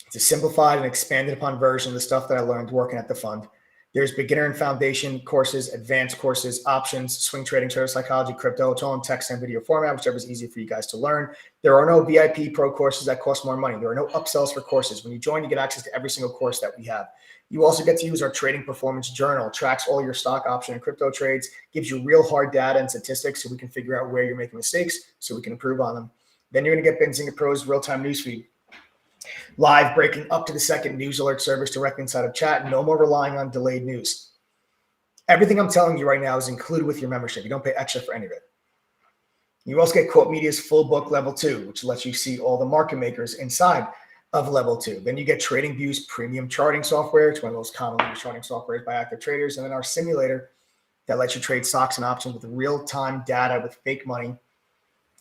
It's a simplified and expanded upon version of the stuff that I learned working at the fund. There's beginner and foundation courses, advanced courses, options, swing trading, trader psychology, crypto. It's all in text and video format, whichever is easy for you guys to learn. There are no VIP pro courses that cost more money. There are no upsells for courses. When you join, you get access to every single course that we have. You also get to use our trading performance journal, tracks all your stock, option, and crypto trades, gives you real hard data and statistics so we can figure out where you're making mistakes so we can improve on them. Then you're going to get Benzinga Pro's real-time newsfeed. Live breaking up to the second news alert service directly inside of chat. No more relying on delayed news. Everything I'm telling you right now is included with your membership. You don't pay extra for any of it. You also get Quote Media's full book level 2, which lets you see all the market makers inside of level 2. Then you get TradingView's premium charting software. It's one of the most commonly used charting softwares by active traders. And then our simulator that lets you trade stocks and options with real-time data with fake money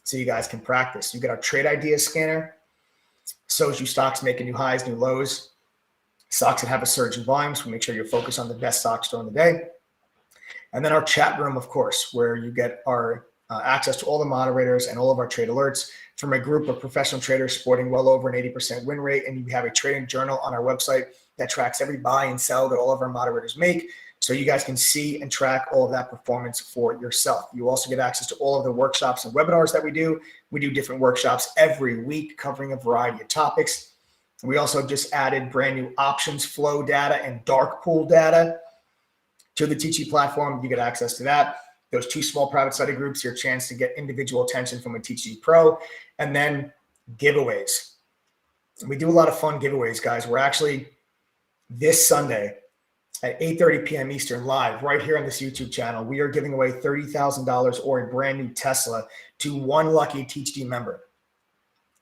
so you guys can practice. You get our trade ideas scanner. Shows you stocks making new highs, new lows, stocks that have a surge in volume. So make sure you're focused on the best stocks during the day. And then our chat room, of course, where you get our access to all the moderators and all of our trade alerts from a group of professional traders sporting well over an 80% win rate. And you have a trading journal on our website that tracks every buy and sell that all of our moderators make. So you guys can see and track all of that performance for yourself. You also get access to all of the workshops and webinars that we do. We do different workshops every week covering a variety of topics. We also just added brand new options flow data and dark pool data to the TC platform. You get access to that. Those 2 small private study groups, your chance to get individual attention from a TC Pro, and then giveaways. We do a lot of fun giveaways, guys. We're actually this Sunday at 8:30 p.m. Eastern live right here on this YouTube channel. We are giving away $30,000 or a brand new Tesla to one lucky THD member.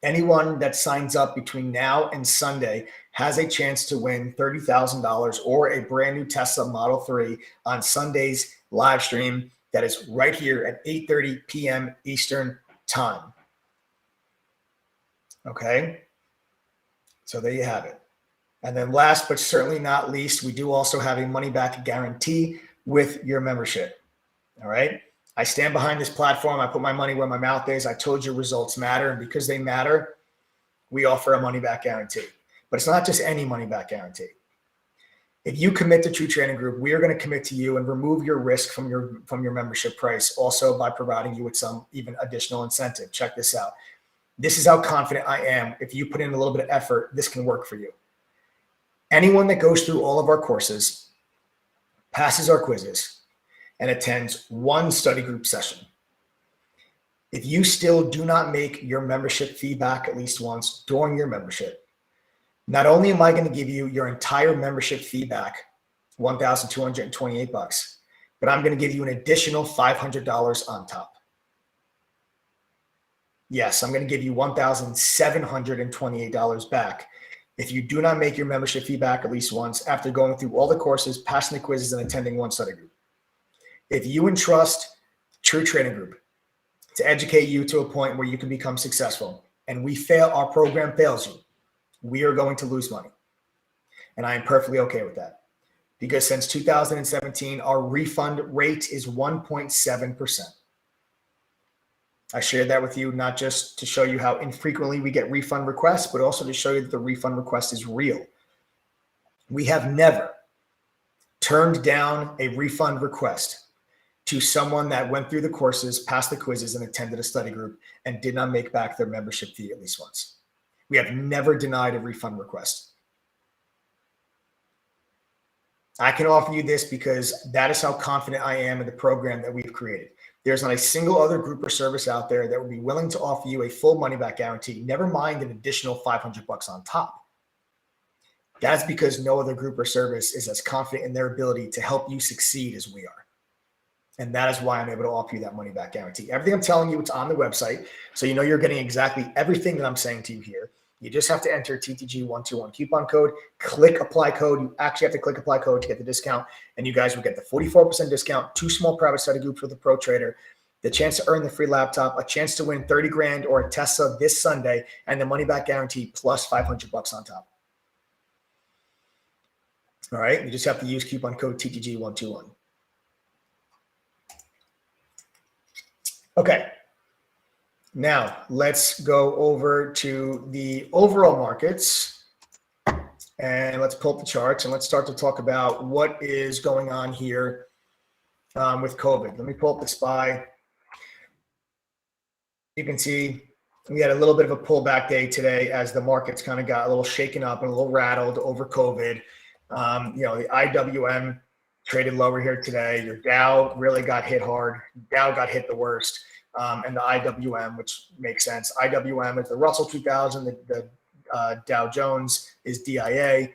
Anyone that signs up between now and Sunday has a chance to win $30,000 or a brand new Tesla Model 3 on Sunday's live stream. That is right here at 8:30 p.m. Eastern time. Okay. So there you have it. And then last but certainly not least, we do also have a money back guarantee with your membership. All right. I stand behind this platform. I put my money where my mouth is. I told you results matter. And because they matter, we offer a money back guarantee. But it's not just any money back guarantee. If you commit to True Trading Group, we are going to commit to you and remove your risk from your membership price, also by providing you with some even additional incentive. Check this out. This is how confident I am. If you put in a little bit of effort, this can work for you. Anyone that goes through all of our courses, passes our quizzes, and attends one study group session, if you still do not make your membership fee back at least once during your membership, not only am I going to give you your entire membership fee back, $1,228, but I'm going to give you an additional $500 on top. Yes, I'm going to give you $1,728 back if you do not make your membership fee back at least once after going through all the courses, passing the quizzes, and attending one study group. If you entrust True Trading Group to educate you to a point where you can become successful, and our program fails you, we are going to lose money. And I am perfectly okay with that. because since 2017, our refund rate is 1.7%. I shared that with you, not just to show you how infrequently we get refund requests, but also to show you that the refund request is real. We have never turned down a refund request to someone that went through the courses, passed the quizzes, and attended a study group and did not make back their membership fee at least once. We have never denied a refund request. I can offer you this because that is how confident I am in the program that we've created. There's not a single other group or service out there that would be willing to offer you a full money back guarantee, never mind an additional $500 on top. That's because no other group or service is as confident in their ability to help you succeed as we are. And that is why I'm able to offer you that money back guarantee. Everything I'm telling you, it's on the website. So you know you're getting exactly everything that I'm saying to you here. You just have to enter TTG121 coupon code, click apply code. You actually have to click apply code to get the discount. And you guys will get the 44% discount, 2 small private study groups with a pro trader, the chance to earn the free laptop, a chance to win 30 grand or a Tesla this Sunday, and the money back guarantee plus $500 on top. All right. You just have to use coupon code TTG121. Okay. Now let's go over to the overall markets and let's pull up the charts and let's start to talk about what is going on here with COVID. Let me pull up the SPY. You can see we had a little bit of a pullback day today as the markets kind of got a little shaken up and a little rattled over COVID. The IWM traded lower here today. Your Dow really got hit hard. Dow got hit the worst. And the IWM, which makes sense. IWM is the Russell 2000. The Dow Jones is DIA.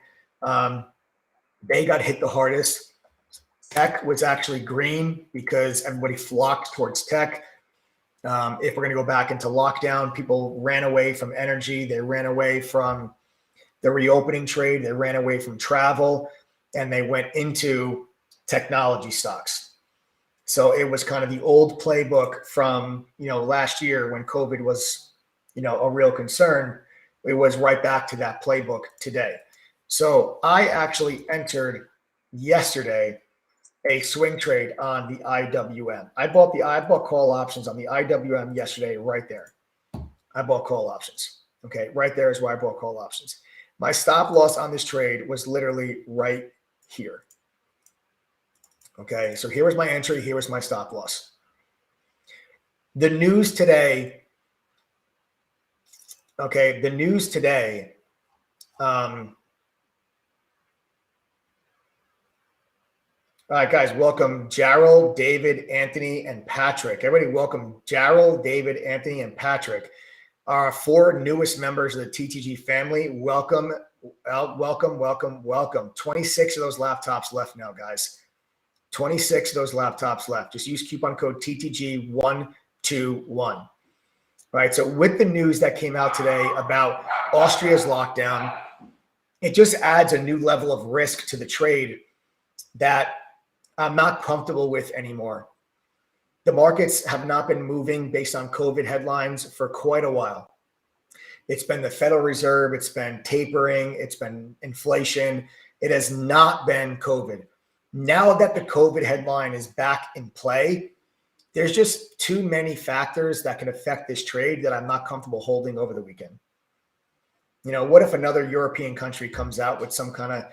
They got hit the hardest. Tech was actually green because everybody flocked towards tech. If we're going to go back into lockdown, people ran away from energy. They ran away from the reopening trade. They ran away from travel, and they went into technology stocks. So it was kind of the old playbook from, last year when COVID was, a real concern. It was right back to that playbook today. So I actually entered yesterday a swing trade on the IWM. I bought call options on the IWM yesterday right there. I bought call options. Okay, right there is where I bought call options. My stop loss on this trade was literally right here. Okay, so here was my entry, here was my stop loss. The news today, all right, guys, welcome Jarrell, David, Anthony, and Patrick. Everybody welcome Jarrell, David, Anthony, and Patrick, our 4 newest members of the TTG family. Welcome, welcome, welcome, welcome. 26 of those laptops left now, guys. 26 of those laptops left. Just use coupon code TTG121. All right. So with the news that came out today about Austria's lockdown, it just adds a new level of risk to the trade that I'm not comfortable with anymore. The markets have not been moving based on COVID headlines for quite a while. It's been the Federal Reserve. It's been tapering. It's been inflation. It has not been COVID. Now that the COVID headline is back in play, there's just too many factors that can affect this trade that I'm not comfortable holding over the weekend. What if another European country comes out with some kind of,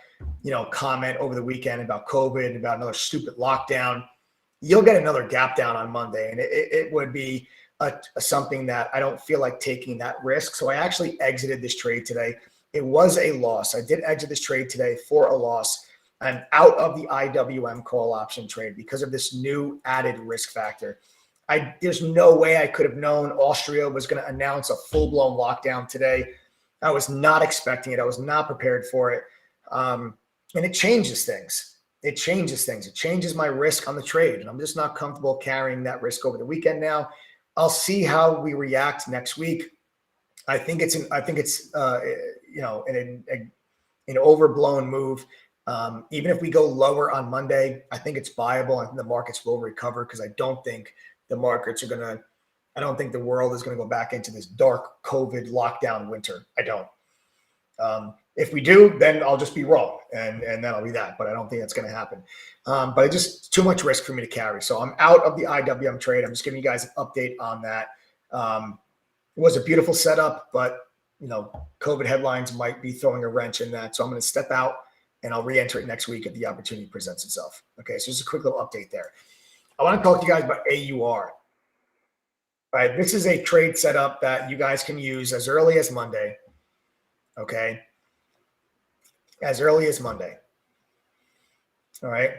comment over the weekend about COVID, about another stupid lockdown? You'll get another gap down on Monday, and it would be something that I don't feel like taking that risk. So I actually exited this trade today. It was a loss. I did exit this trade today for a loss. I'm out of the IWM call option trade because of this new added risk factor. There's no way I could have known Austria was going to announce a full-blown lockdown today. I was not expecting it. I was not prepared for it. And it changes things. It changes my risk on the trade. And I'm just not comfortable carrying that risk over the weekend now. I'll see how we react next week. I think it's an overblown move. Even if we go lower on Monday, I think it's viable. I think the markets will recover because I don't think the world is going to go back into this dark COVID lockdown winter. I don't. If we do, then I'll just be wrong, and that'll be that. But I don't think that's going to happen. But it's just too much risk for me to carry. So I'm out of the IWM trade. I'm just giving you guys an update on that. It was a beautiful setup, but COVID headlines might be throwing a wrench in that. So I'm going to step out and I'll re-enter it next week if the opportunity presents itself. Okay, so just a quick little update there. I want to talk to you guys about AUR. All right, this is a trade setup that you guys can use as early as Monday. Okay. As early as Monday. All right.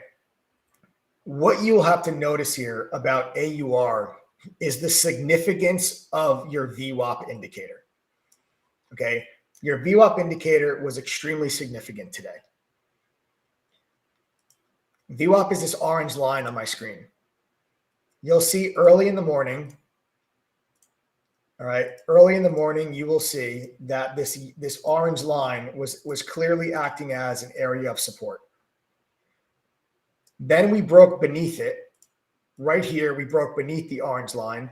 What you'll have to notice here about AUR is the significance of your VWAP indicator. Okay. Your VWAP indicator was extremely significant today. VWAP is this orange line on my screen. You'll see early in the morning. All right, early in the morning, you will see that this orange line was clearly acting as an area of support. Then we broke beneath it. Right here, we broke beneath the orange line.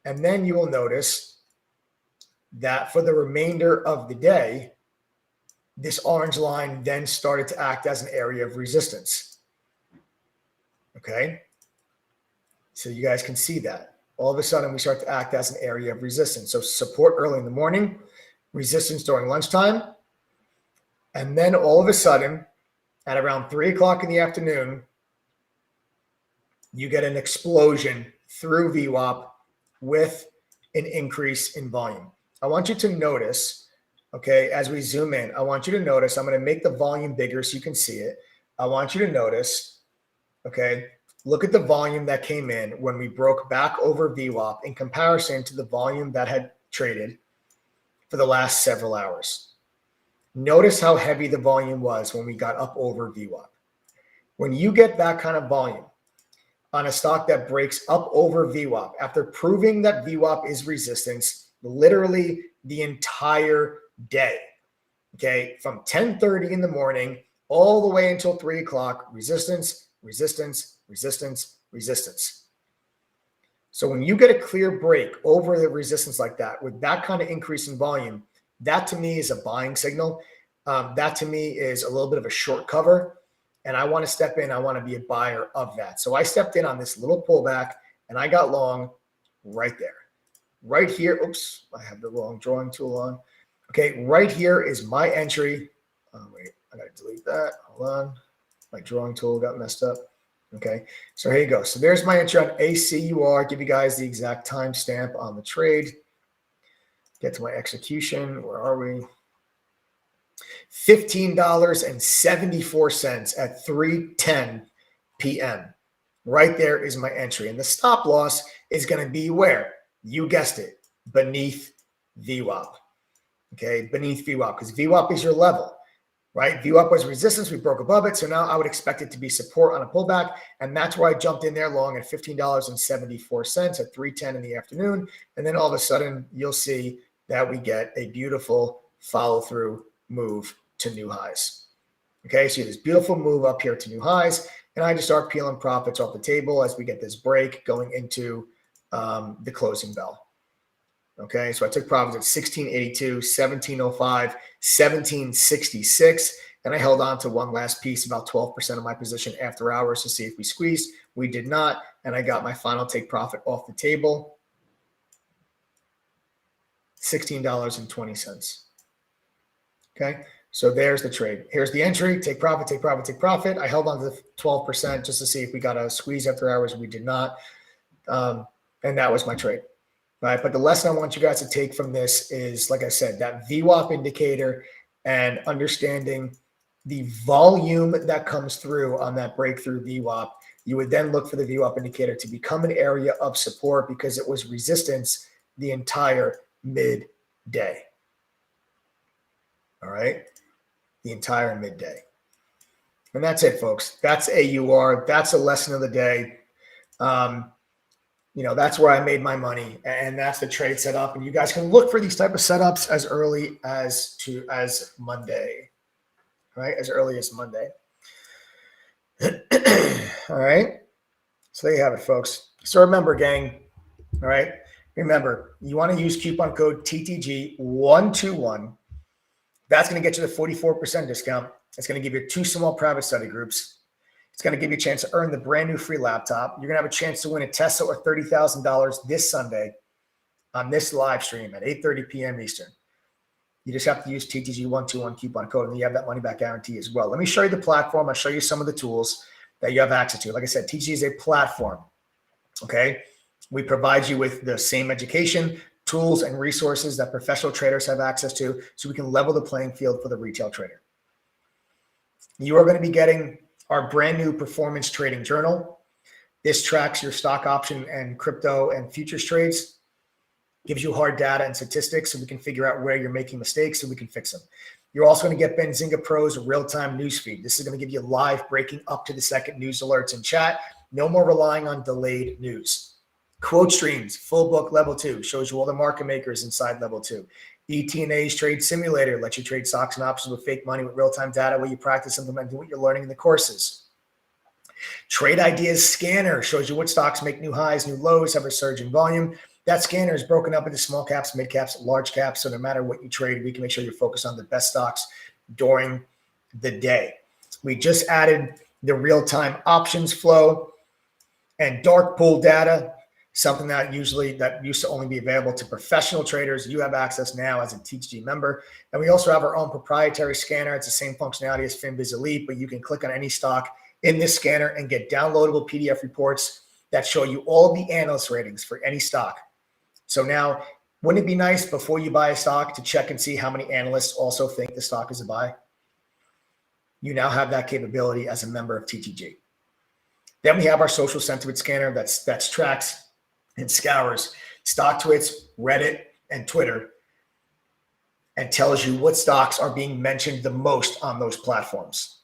And then you will notice that for the remainder of the day, this orange line then started to act as an area of resistance. Okay, so you guys can see that. All of a sudden, we start to act as an area of resistance. So support early in the morning, resistance during lunchtime. And then all of a sudden, at around 3 o'clock in the afternoon, you get an explosion through VWAP with an increase in volume. I want you to notice, okay, as we zoom in, I want you to notice, I'm going to make the volume bigger so you can see it. I want you to notice, okay, look at the volume that came in when we broke back over VWAP in comparison to the volume that had traded for the last several hours. Notice how heavy the volume was when we got up over VWAP. When you get that kind of volume on a stock that breaks up over VWAP, after proving that VWAP is resistance, literally the entire day, okay, from 10:30 in the morning all the way until 3 o'clock, resistance, resistance, resistance, resistance. So when you get a clear break over the resistance like that, with that kind of increase in volume, that to me is a buying signal. That to me is a little bit of a short cover. And I want to step in. I want to be a buyer of that. So I stepped in on this little pullback and I got long right there. Right here. Oops, I have the wrong drawing tool on. Okay, right here is my entry. Oh, wait, I got to delete that. Hold on. My drawing tool got messed up. Okay, so here you go. So there's my entry on ACUR. Give you guys the exact timestamp on the trade. Get to my execution. Where are we? $15.74 at 3:10 p.m. Right there is my entry. And the stop loss is going to be where? You guessed it, beneath VWAP. Okay, beneath VWAP, because VWAP is your level. Right? VWAP was resistance. We broke above it. So now I would expect it to be support on a pullback. And that's why I jumped in there long at $15.74 at 3:10 in the afternoon. And then all of a sudden, you'll see that we get a beautiful follow-through move to new highs. Okay, so this beautiful move up here to new highs. And I just start peeling profits off the table as we get this break going into the closing bell. Okay, so I took profits at 1682, 1705, 1766, and I held on to one last piece, about 12% of my position after hours to see if we squeezed. We did not, and I got my final take profit off the table, $16.20. Okay, so there's the trade. Here's the entry, take profit, take profit, take profit. I held on to the 12% just to see if we got a squeeze after hours. We did not, and that was my trade. Right, but the lesson I want you guys to take from this is, like I said, that VWAP indicator and understanding the volume that comes through on that breakthrough VWAP. You would then look for the VWAP indicator to become an area of support because it was resistance the entire midday. All right, the entire midday. And that's it, folks. That's AUR. That's a lesson of the day. That's where I made my money, and that's the trade setup. And you guys can look for these type of setups as early as Monday, right? As early as Monday. All right. So there you have it, folks. So remember, gang. All right. Remember, you want to use coupon code TTG121. That's going to get you the 44% discount. It's going to give you 2 small private study groups. It's going to give you a chance to earn the brand new free laptop. You're going to have a chance to win a Tesla or $30,000 this Sunday on this live stream at 8:30 p.m. Eastern. You just have to use TTG121 coupon code, and you have that money back guarantee as well. Let me show you the platform. I'll show you some of the tools that you have access to. Like I said, TTG is a platform, okay? We provide you with the same education, tools, and resources that professional traders have access to, so we can level the playing field for the retail trader. You are going to be getting our brand new performance trading journal. This tracks your stock option and crypto and futures trades, gives you hard data and statistics so we can figure out where you're making mistakes so we can fix them. You're also going to get Benzinga Pro's real-time news feed. This is going to give you live breaking up to the second news alerts in chat. No more relying on delayed news. Quote streams, full book level 2, shows you all the market makers inside level 2. ETNA's trade simulator lets you trade stocks and options with fake money with real-time data where you practice implementing what you're learning in the courses. Trade Ideas Scanner shows you what stocks make new highs, new lows, have a surge in volume. That scanner is broken up into small caps, mid caps, large caps. So no matter what you trade, we can make sure you're focused on the best stocks during the day. We just added the real-time options flow and dark pool data, something that used to only be available to professional traders. You have access now as a TTG member. And we also have our own proprietary scanner. It's the same functionality as FinViz Elite, but you can click on any stock in this scanner and get downloadable PDF reports that show you all of the analyst ratings for any stock. So now, wouldn't it be nice before you buy a stock to check and see how many analysts also think the stock is a buy? You now have that capability as a member of TTG. Then we have our social sentiment scanner that tracks and scours stock tweets, Reddit, and Twitter, and tells you what stocks are being mentioned the most on those platforms.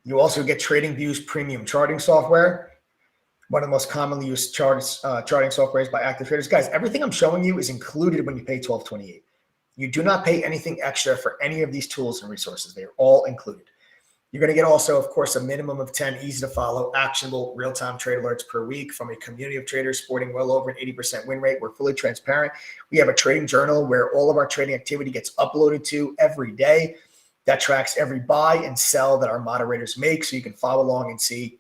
You also get TradingView's premium charting software, one of the most commonly used charting softwares by active traders. Guys, everything I'm showing you is included when you pay $12.28. You do not pay anything extra for any of these tools and resources. They are all included. You're going to get also, of course, a minimum of 10 easy-to-follow, actionable, real-time trade alerts per week from a community of traders sporting well over an 80% win rate. We're fully transparent. We have a trading journal where all of our trading activity gets uploaded to every day. That tracks every buy and sell that our moderators make, so you can follow along and see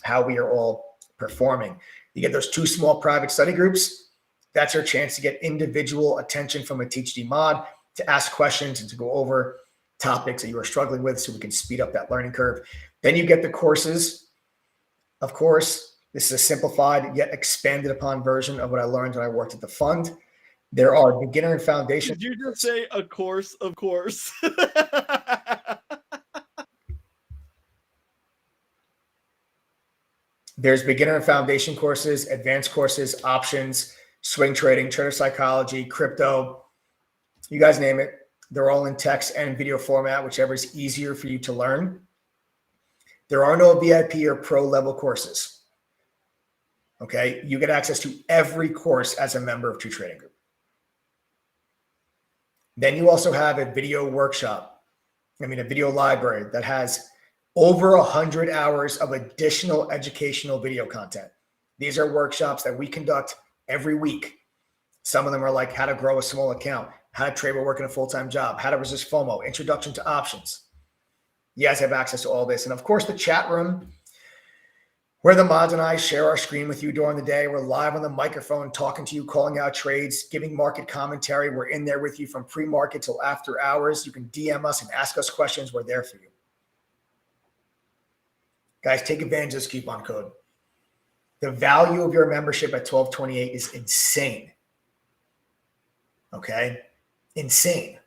how we are all performing. You get those 2 small private study groups. That's your chance to get individual attention from a TTG mod, to ask questions and to go over topics that you are struggling with so we can speed up that learning curve. Then you get the courses. Of course, this is a simplified yet expanded upon version of what I learned when I worked at the fund. There are beginner and foundation. Did you just say a course of course? There's beginner and foundation courses, advanced courses, options, swing trading, trader psychology, crypto. You guys name it. They're all in text and video format, whichever is easier for you to learn. There are no VIP or pro level courses. Okay. You get access to every course as a member of True Trading Group. Then you also have a video workshop. A video library that has over 100 hours of additional educational video content. These are workshops that we conduct every week. Some of them are like how to grow a small account, how to trade while working a full-time job, how to resist FOMO, introduction to options. You guys have access to all this. And of course, the chat room, where the mods and I share our screen with you during the day. We're live on the microphone, talking to you, calling out trades, giving market commentary. We're in there with you from pre-market till after hours. You can DM us and ask us questions. We're there for you. Guys, take advantage of this coupon code. The value of your membership at $12.28 is insane. Okay? Insane.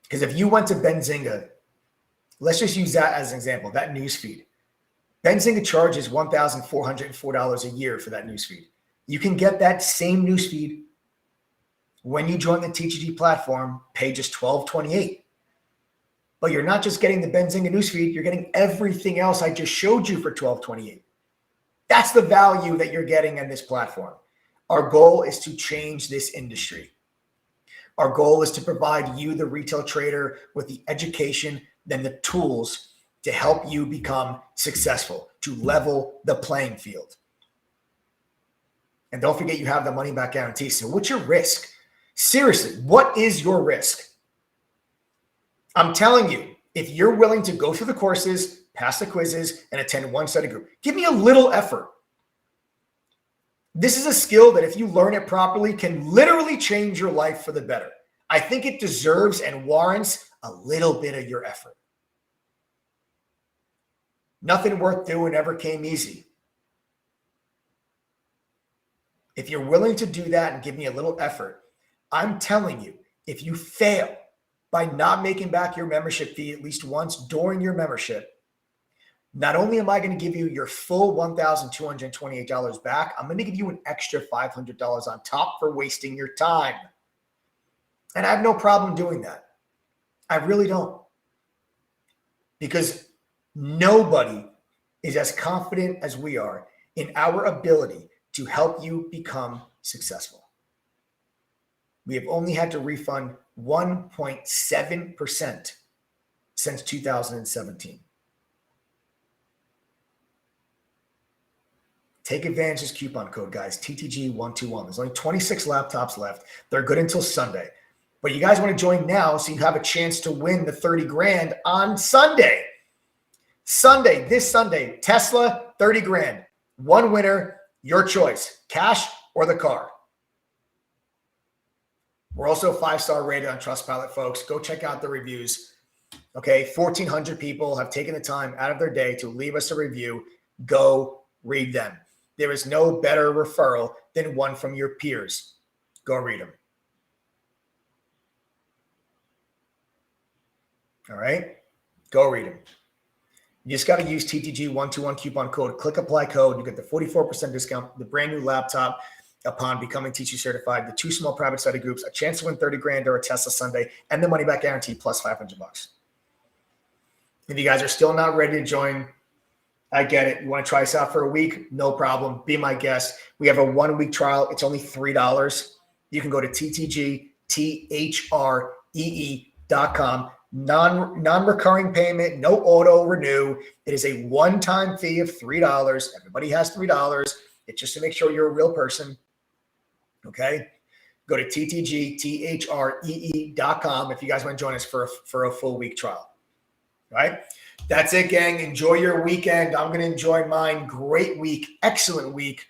Because if you went to Benzinga, let's just use that as an example, that news feed. Benzinga charges $1,404 a year for that news feed. You can get that same news feed when you join the TTG platform, pay just $12.28. But you're not just getting the Benzinga newsfeed, you're getting everything else I just showed you for $12.28. That's the value that you're getting on this platform. Our goal is to change this industry. Our goal is to provide you, the retail trader, with the education, then the tools to help you become successful, to level the playing field. And don't forget, you have the money back guarantee. So what's your risk? Seriously, what is your risk? I'm telling you, if you're willing to go through the courses, pass the quizzes, and attend one study group, give me a little effort. This is a skill that if you learn it properly can literally change your life for the better. I think it deserves and warrants a little bit of your effort. Nothing worth doing ever came easy. If you're willing to do that and give me a little effort, I'm telling you, if you fail by not making back your membership fee at least once during your membership, not only am I going to give you your full $1,228 back, I'm going to give you an extra $500 on top for wasting your time. And I have no problem doing that. I really don't. Because nobody is as confident as we are in our ability to help you become successful. We have only had to refund 1.7% since 2017. Take advantage of this coupon code, guys, TTG121. There's only 26 laptops left. They're good until Sunday. But you guys want to join now so you have a chance to win the 30 grand on Sunday. This Sunday, Tesla, 30 grand. One winner, your choice, cash or the car. We're also 5-star rated on Trustpilot, folks. Go check out the reviews. Okay, 1,400 people have taken the time out of their day to leave us a review. Go read them. There is no better referral than one from your peers. Go read them. All right? Go read them. You just got to use TTG121 coupon code. Click apply code. You get the 44% discount, the brand new laptop upon becoming teacher certified, the 2 small private study groups, a chance to win 30 grand or a Tesla Sunday, and the money back guarantee plus $500. If you guys are still not ready to join, I get it. You want to try this out for a week? No problem. Be my guest. We have a 1-week trial. It's only $3. You can go to TTGTHREE.com. Non-recurring payment, no auto renew. It is a one-time fee of $3. Everybody has $3. It's just to make sure you're a real person. Okay? Go to TTGTHREE.com if you guys want to join us for a full week trial. All right? That's it, gang. Enjoy your weekend. I'm going to enjoy mine. Great week. Excellent week.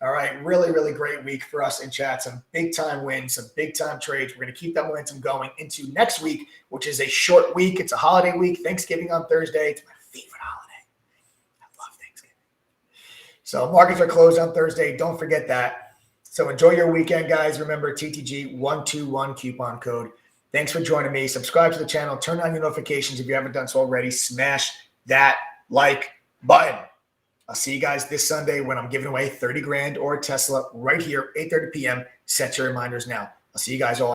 All right. Really, really great week for us in chat. Some big-time wins, some big-time trades. We're going to keep that momentum going into next week, which is a short week. It's a holiday week. Thanksgiving on Thursday. It's my favorite holiday. I love Thanksgiving. So markets are closed on Thursday. Don't forget that. So enjoy your weekend, guys. Remember, TTG121 coupon code. Thanks for joining me. Subscribe to the channel. Turn on your notifications if you haven't done so already. Smash that like button. I'll see you guys this Sunday when I'm giving away 30 grand or a Tesla right here, 8:30 p.m. Set your reminders now. I'll see you guys all.